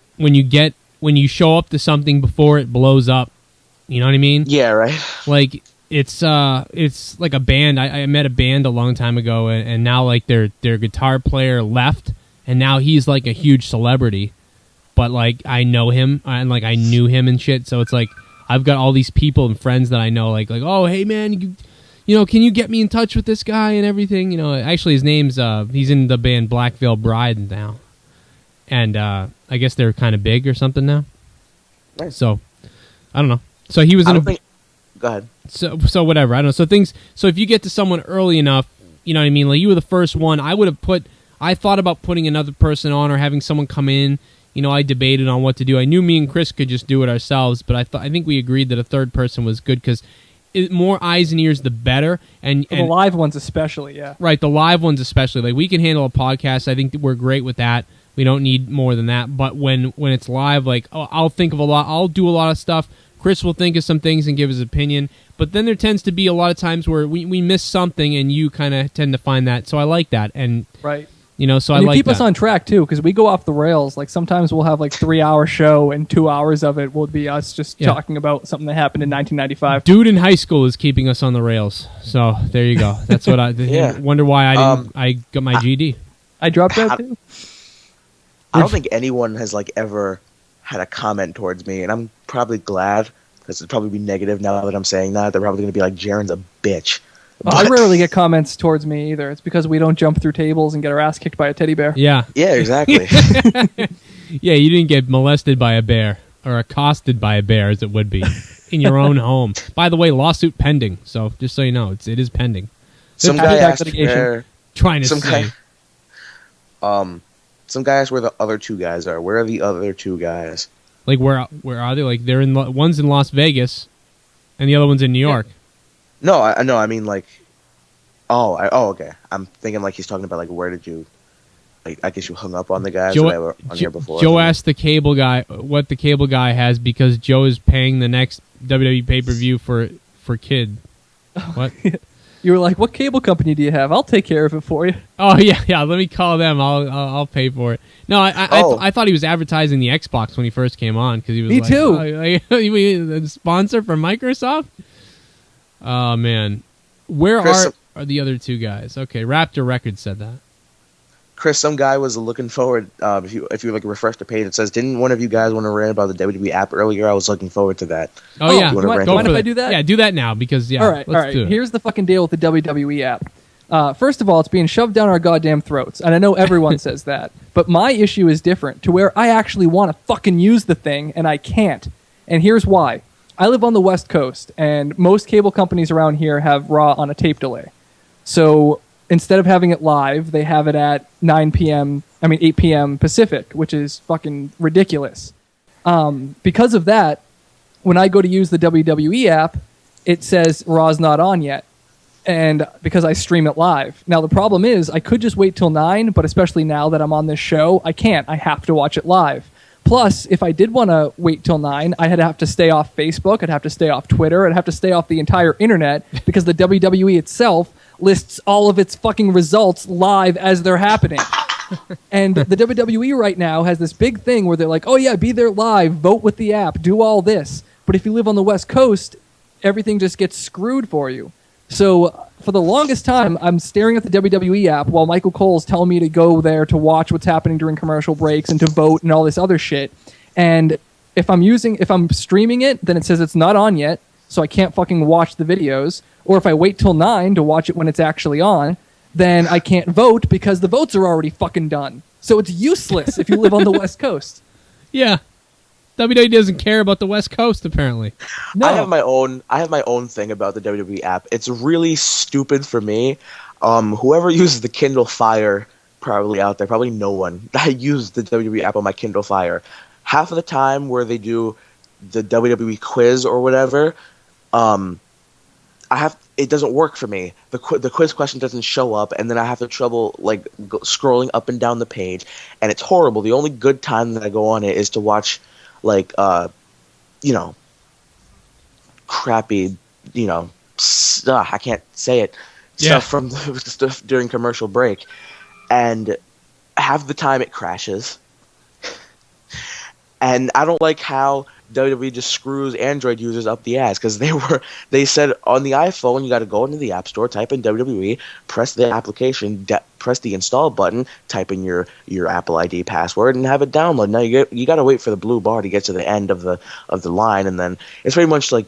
show up to something before it blows up. You know what I mean? Yeah, right. Like it's like a band. I met a band a long time ago, and now like their guitar player left, and now he's like a huge celebrity. But like I know him, and like I knew him and shit. So it's like I've got all these people and friends that I know. Like oh hey man, you know, can you get me in touch with this guy and everything? You know, actually his name's he's in the band Black Veil Bride now, and I guess they're kind of big or something now. Nice. So I don't know. So he was in Go ahead. So whatever. I don't know. So if you get to someone early enough, you know what I mean? Like you were the first one. I thought about putting another person on or having someone come in. You know, I debated on what to do. I knew me and Chris could just do it ourselves, but I think we agreed that a third person was good because more eyes and ears, the better. And the live ones especially, yeah. Right, the live ones especially. Like we can handle a podcast. I think that we're great with that. We don't need more than that. But when it's live, like I'll think of a lot. I'll do a lot of stuff. Chris will think of some things and give his opinion. But then there tends to be a lot of times where we miss something, and you kind of tend to find that. So I like that. And right. You know, so and I like keep that. us on track too, because we go off the rails. Like sometimes we'll have like 3-hour show, and 2 hours of it will be us just talking about something that happened in 1995. Dude in high school is keeping us on the rails. So there you go. That's what I wonder why I got my GD. I dropped out too. I don't think anyone has like ever had a comment towards me, and I'm probably glad, because it'd probably be negative now that I'm saying that. They're probably going to be like, Jaren's a bitch. Well, I rarely get comments towards me either. It's because we don't jump through tables and get our ass kicked by a teddy bear. Yeah. Yeah, exactly. Yeah, you didn't get molested by a bear or accosted by a bear, as it would be, in your own home. By the way, lawsuit pending. So just so you know, it is pending. Some guy asked where... Trying to say. Some guy asked where the other two guys are. Where are the other two guys? Like, where are they? Like, they're in... One's in Las Vegas, and the other one's in New York. No, I mean like, okay. I'm thinking like he's talking about like where did you, like I guess you hung up on the guys that were on here before. Joe asked the cable guy what the cable guy has because Joe is paying the next WWE pay-per-view for Kid. What? You were like, what cable company do you have? I'll take care of it for you. Oh yeah. Let me call them. I'll pay for it. No, I thought he was advertising the Xbox when he first came on because he was. Me like, too. You mean a sponsor for Microsoft? Oh, man. Where Chris, are the other two guys? Okay, Raptor Records said that. Chris, some guy was looking forward, if you like refresh the page, it says, didn't one of you guys want to rant about the WWE app earlier? I was looking forward to that. Oh yeah. You mind if I do that? Yeah, do that now because, All right. do it. Here's the fucking deal with the WWE app. First of all, it's being shoved down our goddamn throats, and I know everyone says that, but my issue is different, to where I actually want to fucking use the thing, and I can't. And here's why. I live on the West Coast, and most cable companies around here have Raw on a tape delay. So instead of having it live, they have it at 8 p.m. Pacific, which is fucking ridiculous. Because of that, when I go to use the WWE app, it says Raw's not on yet. And because I stream it live. Now, the problem is I could just wait till 9, but especially now that I'm on this show, I can't. I have to watch it live. Plus, if I did want to wait till 9, I'd have to stay off Facebook, I'd have to stay off Twitter, I'd have to stay off the entire internet because the WWE itself lists all of its fucking results live as they're happening. And the WWE right now has this big thing where they're like, oh yeah, be there live, vote with the app, do all this. But if you live on the West Coast, everything just gets screwed for you. So for the longest time, I'm staring at the WWE app while Michael Cole's telling me to go there to watch what's happening during commercial breaks and to vote and all this other shit. And if I'm streaming it, then it says it's not on yet, so I can't fucking watch the videos. Or if I wait till 9 to watch it when it's actually on, then I can't vote because the votes are already fucking done. So it's useless if you live on the West Coast. Yeah. WWE doesn't care about the West Coast, apparently. No. I have my own thing about the WWE app. It's really stupid for me. Whoever uses the Kindle Fire, probably out there, probably no one. I use the WWE app on my Kindle Fire. Half of the time where they do the WWE quiz or whatever, it doesn't work for me. The quiz question doesn't show up, and then I have trouble scrolling up and down the page, and it's horrible. The only good time that I go on it is to watch crappy, I can't say it. Yeah. Stuff during commercial break, and half the time it crashes. And I don't like how WWE just screws Android users up the ass, because they said on the iPhone you got to go into the App Store, type in WWE, press the application, press the install button, type in your Apple ID password, and have it download. Now you got to wait for the blue bar to get to the end of the line, and then it's pretty much like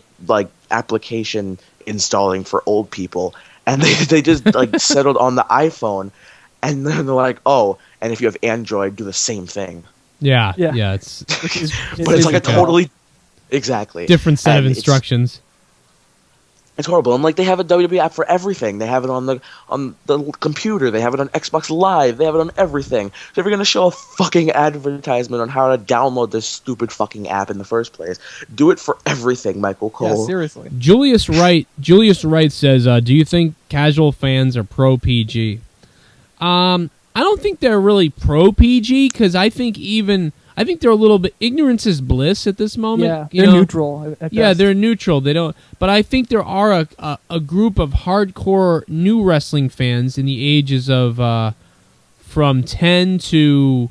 application installing for old people. And they just settled on the iPhone, and then they're like, oh, and if you have Android, do the same thing. Yeah. It's But it's like a totally exactly different set of And instructions. It's horrible. And they have a WWE app for everything. They have it on the computer. They have it on Xbox Live. They have it on everything. So if you're gonna show a fucking advertisement on how to download this stupid fucking app in the first place, do it for everything, Michael Cole. Yeah, seriously. Julius Wright says, "Do you think casual fans are pro PG?" I don't think they're really pro PG, because I think they're a little bit ignorance is bliss at this moment. Yeah, they're neutral. At Yeah, best. they're neutral. They don't. But I think there are a group of hardcore new wrestling fans in the ages of from 10 to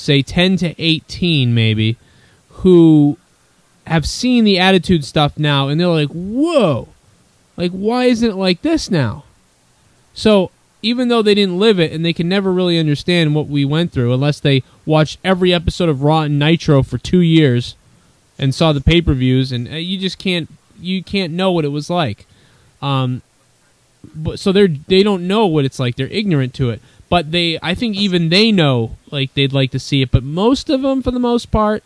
18 maybe, who have seen the Attitude stuff now, and they're like, whoa, why isn't it like this now? So even though they didn't live it, and they can never really understand what we went through unless they watched every episode of Raw and Nitro for 2 years and saw the pay-per-views, and you just can't know what it was like. But so they don't know what it's like. They're ignorant to it. But I think even they know they'd like to see it. But most of them, for the most part,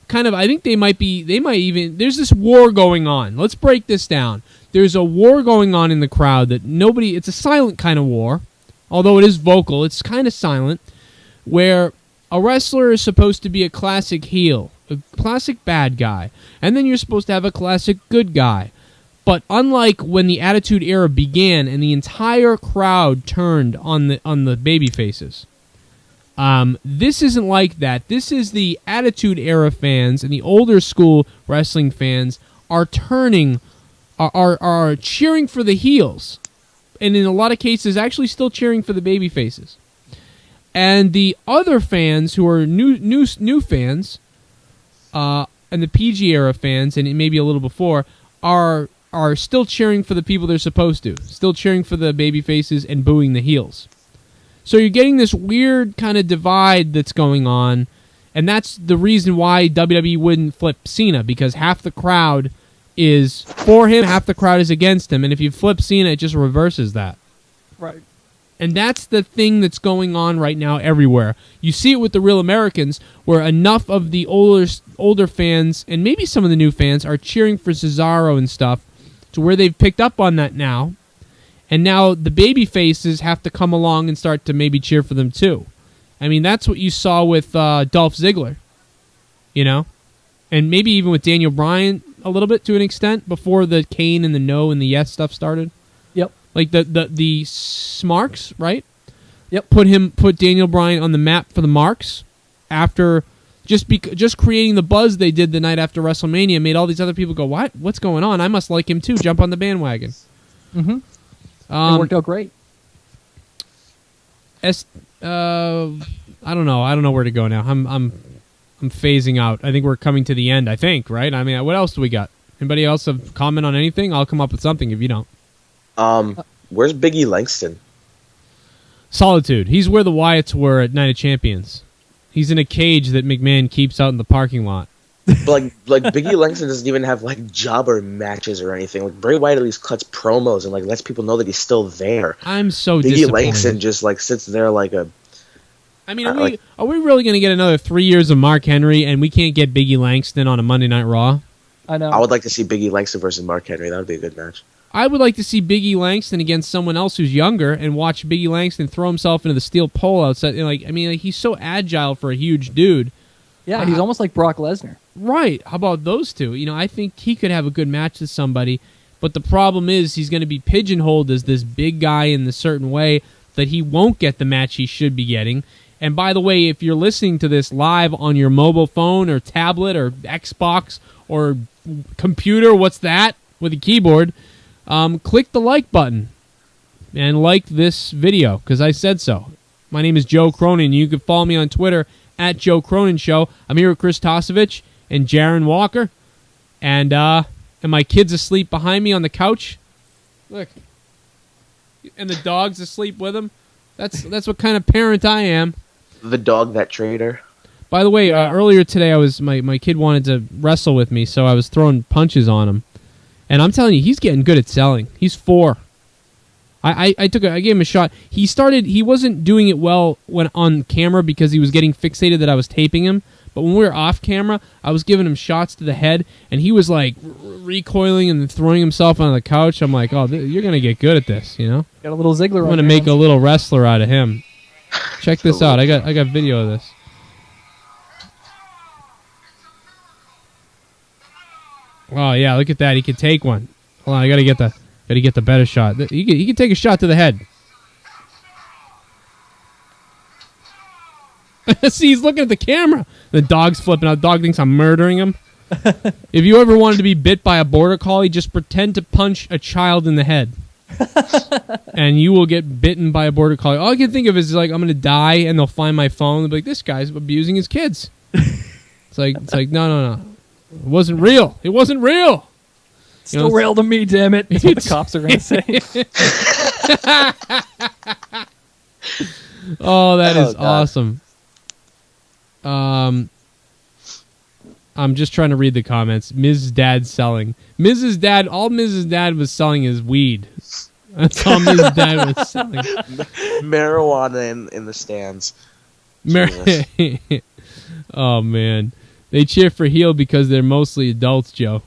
I think they might even. There's this war going on. Let's break this down. There's a war going on in the crowd that nobody... It's a silent kind of war. Although it is vocal, it's kind of silent. Where a wrestler is supposed to be a classic heel. A classic bad guy. And then you're supposed to have a classic good guy. But unlike when the Attitude Era began and the entire crowd turned on the baby faces, this isn't like that. This is the Attitude Era fans and the older school wrestling fans are turning... Are cheering for the heels, and in a lot of cases actually still cheering for the baby faces. And the other fans who are new fans, and the PG era fans, and maybe a little before, are still cheering for the people they're supposed to, still cheering for the baby faces and booing the heels. So you're getting this weird kind of divide that's going on, and that's the reason why WWE wouldn't flip Cena, because half the crowd is for him, half the crowd is against him, and if you flip Cena, it just reverses that. Right. And that's the thing that's going on right now everywhere. You see it with the Real Americans, where enough of the older fans, and maybe some of the new fans, are cheering for Cesaro and stuff, to where they've picked up on that now, and now the baby faces have to come along and start to maybe cheer for them too. I mean, that's what you saw with Dolph Ziggler, and maybe even with Daniel Bryan a little bit to an extent before the Kane and the No and the Yes stuff started. Yep. Like the Smarks, right? Yep. Put Daniel Bryan on the map for the Marks after just creating the buzz they did the night after WrestleMania made all these other people go, what? What's going on? I must like him too. Jump on the bandwagon. Mm-hmm. It worked out great. I don't know. I don't know where to go now. I'm phasing out. I think we're coming to the end, I think, right? I mean, what else do we got? Anybody else have comment on anything? I'll come up with something if you don't. Where's Biggie Langston? Solitude. He's where the Wyatts were at Night of Champions. He's in a cage that McMahon keeps out in the parking lot. But like Biggie Langston doesn't even have jobber matches or anything. Bray Wyatt at least cuts promos and lets people know that he's still there. I'm so Biggie disappointed. Langston just sits there like a I mean, are we really going to get another 3 years of Mark Henry and we can't get Biggie Langston on a Monday Night Raw? I know. I would like to see Biggie Langston versus Mark Henry. That would be a good match. I would like to see Biggie Langston against someone else who's younger and watch Biggie Langston throw himself into the steel pole outside. He's so agile for a huge dude. Yeah, he's almost like Brock Lesnar. Right. How about those two? I think he could have a good match with somebody, but the problem is he's going to be pigeonholed as this big guy in a certain way that he won't get the match he should be getting. And by the way, if you're listening to this live on your mobile phone or tablet or Xbox or computer, what's that, with a keyboard, click the like button and like this video because I said so. My name is Joe Cronin. You can follow me on Twitter at Joe Cronin Show. I'm here with Chris Tosevich and Jaron Walker. And my kid's asleep behind me on the couch. Look. And the dog's asleep with him. That's what kind of parent I am. The dog that traitor. By the way, earlier today, my kid wanted to wrestle with me, so I was throwing punches on him. And I'm telling you, he's getting good at selling. He's 4. I gave him a shot. He wasn't doing it well when on camera because he was getting fixated that I was taping him. But when we were off camera, I was giving him shots to the head, and he was like recoiling and throwing himself on the couch. I'm like, oh, you're gonna get good at this, Got a little Ziggler. I'm gonna make a little wrestler out of him. Check this out. I got video of this. Oh yeah, look at that. He can take one. Hold on, I gotta get the better shot. He can take a shot to the head. See, he's looking at the camera. The dog's flipping out. The dog thinks I'm murdering him. If you ever wanted to be bit by a border collie, just pretend to punch a child in the head. And you will get bitten by a border collie. All I can think of is like, I'm going to die, and they'll find my phone. They'll be like, this guy's abusing his kids. It's like no. It wasn't real. It wasn't real. Still real to me, damn it. That's what the cops are going to say. Oh, that is awesome. I'm just trying to read the comments. Mrs. Dad selling. Mrs. Dad, all Mrs. Dad was selling is weed. That's all Mrs. Dad was selling. Marijuana in the stands. Oh, man. They cheer for heel because they're mostly adults, Joe.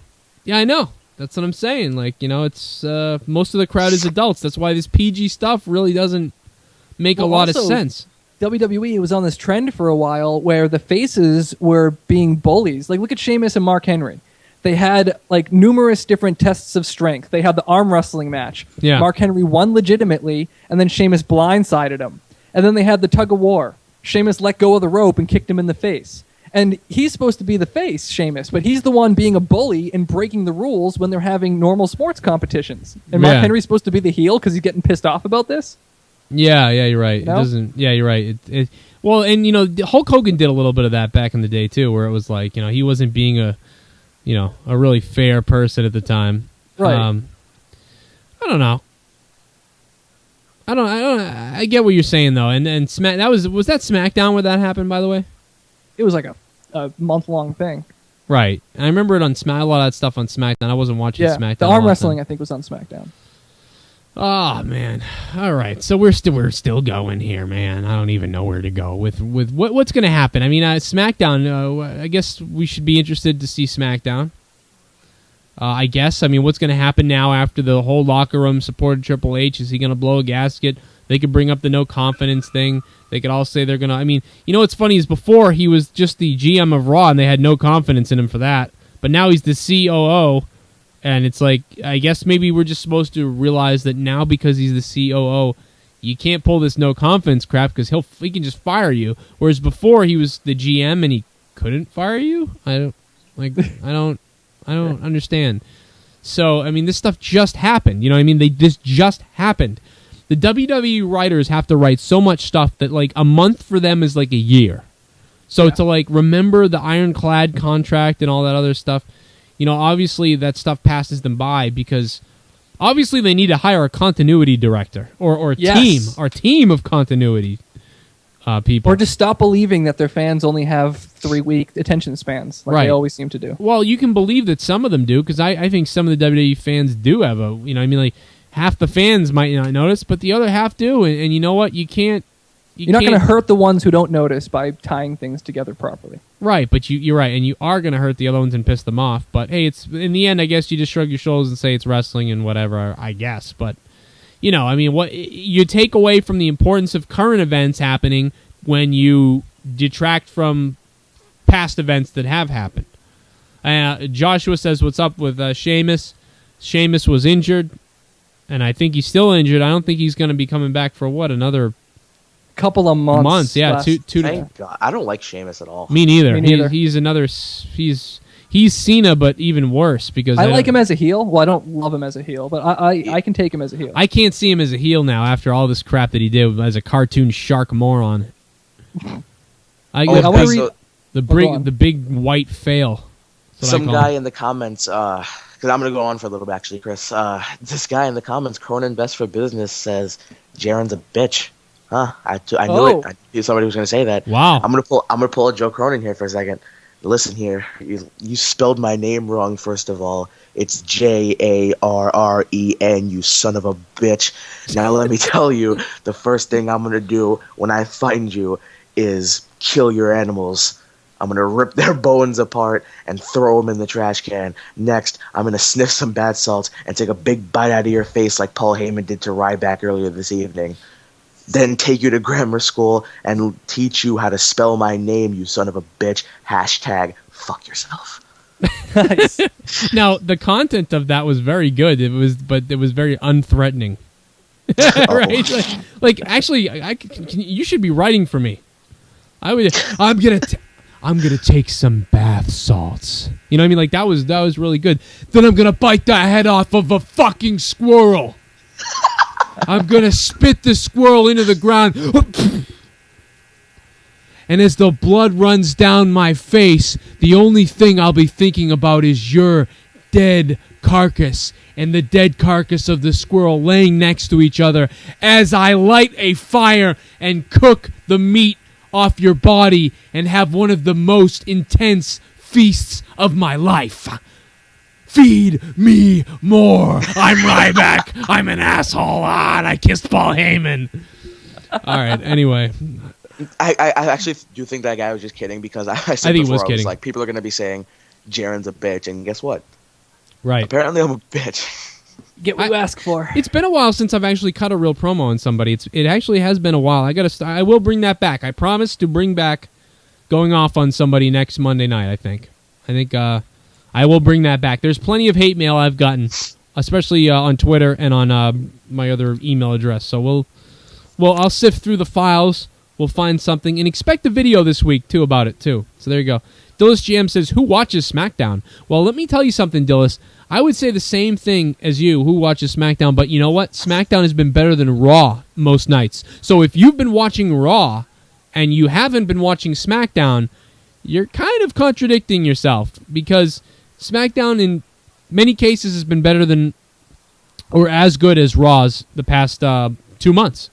Yeah, I know. That's what I'm saying. Like, it's most of the crowd is adults. That's why this PG stuff really doesn't make a lot of sense. WWE was on this trend for a while where the faces were being bullies. Like, look at Sheamus and Mark Henry. They had, like, numerous different tests of strength. They had the arm wrestling match. Yeah. Mark Henry won legitimately, and then Sheamus blindsided him. And then they had the tug of war. Sheamus let go of the rope and kicked him in the face. And he's supposed to be the face, Sheamus, but he's the one being a bully and breaking the rules when they're having normal sports competitions. And Mark Henry's supposed to be the heel because he's getting pissed off about this? Yeah, you're right. You know? It doesn't. Yeah, you're right. Well, and Hulk Hogan did a little bit of that back in the day too, where it was like he wasn't being a really fair person at the time. Right. I don't know. I get what you're saying though, and was that SmackDown where that happened? By the way, it was like a month-long thing. Right. I remember it on a lot of that stuff on SmackDown. I wasn't watching SmackDown. The arm wrestling I think was on SmackDown. Oh man! All right, so we're still going here, man. I don't even know where to go with what's going to happen. I mean, SmackDown. I guess we should be interested to see SmackDown. I guess. I mean, what's going to happen now after the whole locker room supported Triple H? Is he going to blow a gasket? They could bring up the no confidence thing. They could all say they're going to. I mean, what's funny is before he was just the GM of Raw, and they had no confidence in him for that. But now he's the COO. And it's like, I guess maybe we're just supposed to realize that now because he's the COO, you can't pull this no confidence crap because he can just fire you. Whereas before he was the GM and he couldn't fire you. I don't understand. So I mean, this stuff just happened. You know what I mean? This just happened. The WWE writers have to write so much stuff that like a month for them is like a year. So to like remember the ironclad contract and all that other stuff. Obviously that stuff passes them by because obviously they need to hire a continuity director or a team of continuity people. Or just stop believing that their fans only have 3-week attention spans like they always seem to do. Well, you can believe that some of them do because I think some of the WWE fans do have like half the fans might not notice, but the other half do. And you know what? You can't You're not going to hurt the ones who don't notice by tying things together properly. Right, but you're right, and you are going to hurt the other ones and piss them off. But hey, it's in the end, I guess you just shrug your shoulders and say it's wrestling and whatever. I guess, but I mean, what you take away from the importance of current events happening when you detract from past events that have happened. Joshua says, "What's up with Sheamus?" Sheamus was injured, and I think he's still injured. I don't think he's going to be coming back for another couple of months. Yeah, two. Thank God. I don't like Sheamus at all. Me neither. He's another. He's Cena, but even worse because I like him as a heel. Well, I don't love him as a heel, but I can take him as a heel. I can't see him as a heel now after all this crap that he did as a cartoon shark moron. The big white fail. Some guy in the comments, because I'm going to go on for a little bit actually, Chris. This guy in the comments, Cronin Best for Business, says Jaren's a bitch. Huh? I knew it. I knew somebody was going to say that. Wow. I'm gonna pull a Joe Cronin here for a second. Listen here, you spelled my name wrong. First of all, it's Jarren. You son of a bitch. Now let me tell you, the first thing I'm gonna do when I find you is kill your animals. I'm gonna rip their bones apart and throw them in the trash can. Next, I'm gonna sniff some bath salts and take a big bite out of your face like Paul Heyman did to Ryback earlier this evening. Then take you to grammar school and teach you how to spell my name, you son of a bitch. # fuck yourself. Nice. Now, the content of that was very good. But it was very unthreatening. Right? Like actually, you should be writing for me. I'm gonna take some bath salts. You know what I mean? Like that was really good. Then I'm gonna bite the head off of a fucking squirrel. I'm going to spit the squirrel into the ground. And as the blood runs down my face, the only thing I'll be thinking about is your dead carcass and the dead carcass of the squirrel laying next to each other as I light a fire and cook the meat off your body and have one of the most intense feasts of my life. Feed me more. I'm Ryback. I'm an asshole. And I kissed Paul Heyman. All right. Anyway, I actually do think that guy was just kidding because I said think before, he was I kidding. was like, people are going to be saying Jaren's a bitch, and guess what? Right. Apparently, I'm a bitch. Get what you ask for. It's been a while since I've actually cut a real promo on somebody. It actually has been a while. I will bring that back. I promise to bring back going off on somebody next Monday night. I think I will bring that back. There's plenty of hate mail I've gotten, especially on Twitter and on my other email address. So I'll sift through the files. We'll find something, and expect a video this week too about it too. So there you go. Dillis GM says, "Who watches SmackDown?" Well, let me tell you something, Dillis. I would say the same thing as you. Who watches SmackDown? But you know what? SmackDown has been better than Raw most nights. So if you've been watching Raw and you haven't been watching SmackDown, you're kind of contradicting yourself because SmackDown in many cases has been better than or as good as Raw's the past 2 months.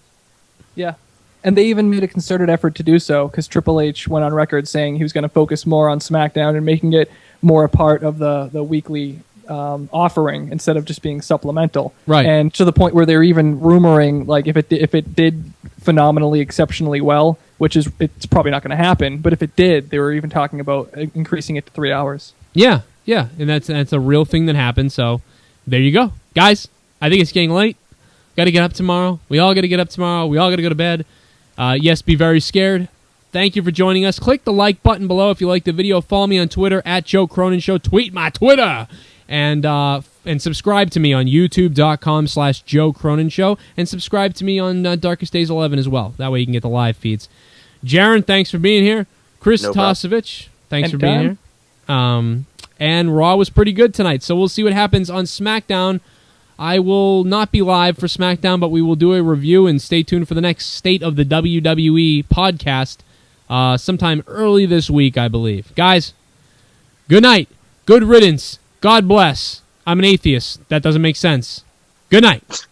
Yeah. And they even made a concerted effort to do so because Triple H went on record saying he was going to focus more on SmackDown and making it more a part of the weekly offering instead of just being supplemental. Right. And to the point where they're even rumoring, like, if it did phenomenally, exceptionally well, which is it's probably not going to happen, but if it did, they were even talking about increasing it to 3 hours. Yeah, and that's a real thing that happened. So there you go, guys. I think it's getting late. Got to get up tomorrow. We all got to get up tomorrow. We all got to go to bed. Yes, be very scared. Thank you for joining us. Click the like button below if you like the video. Follow me on Twitter at Joe Cronin Show. Tweet my Twitter. And subscribe to me on youtube.com/Joe Cronin Show. And subscribe to me on Darkest Days 11 as well. That way you can get the live feeds. Jaren, thanks for being here. Chris Tosevich, thanks for being here. And Raw was pretty good tonight. So we'll see what happens on SmackDown. I will not be live for SmackDown, but we will do a review, and stay tuned for the next State of the WWE podcast sometime early this week, I believe. Guys, good night. Good riddance. God bless. I'm an atheist. That doesn't make sense. Good night.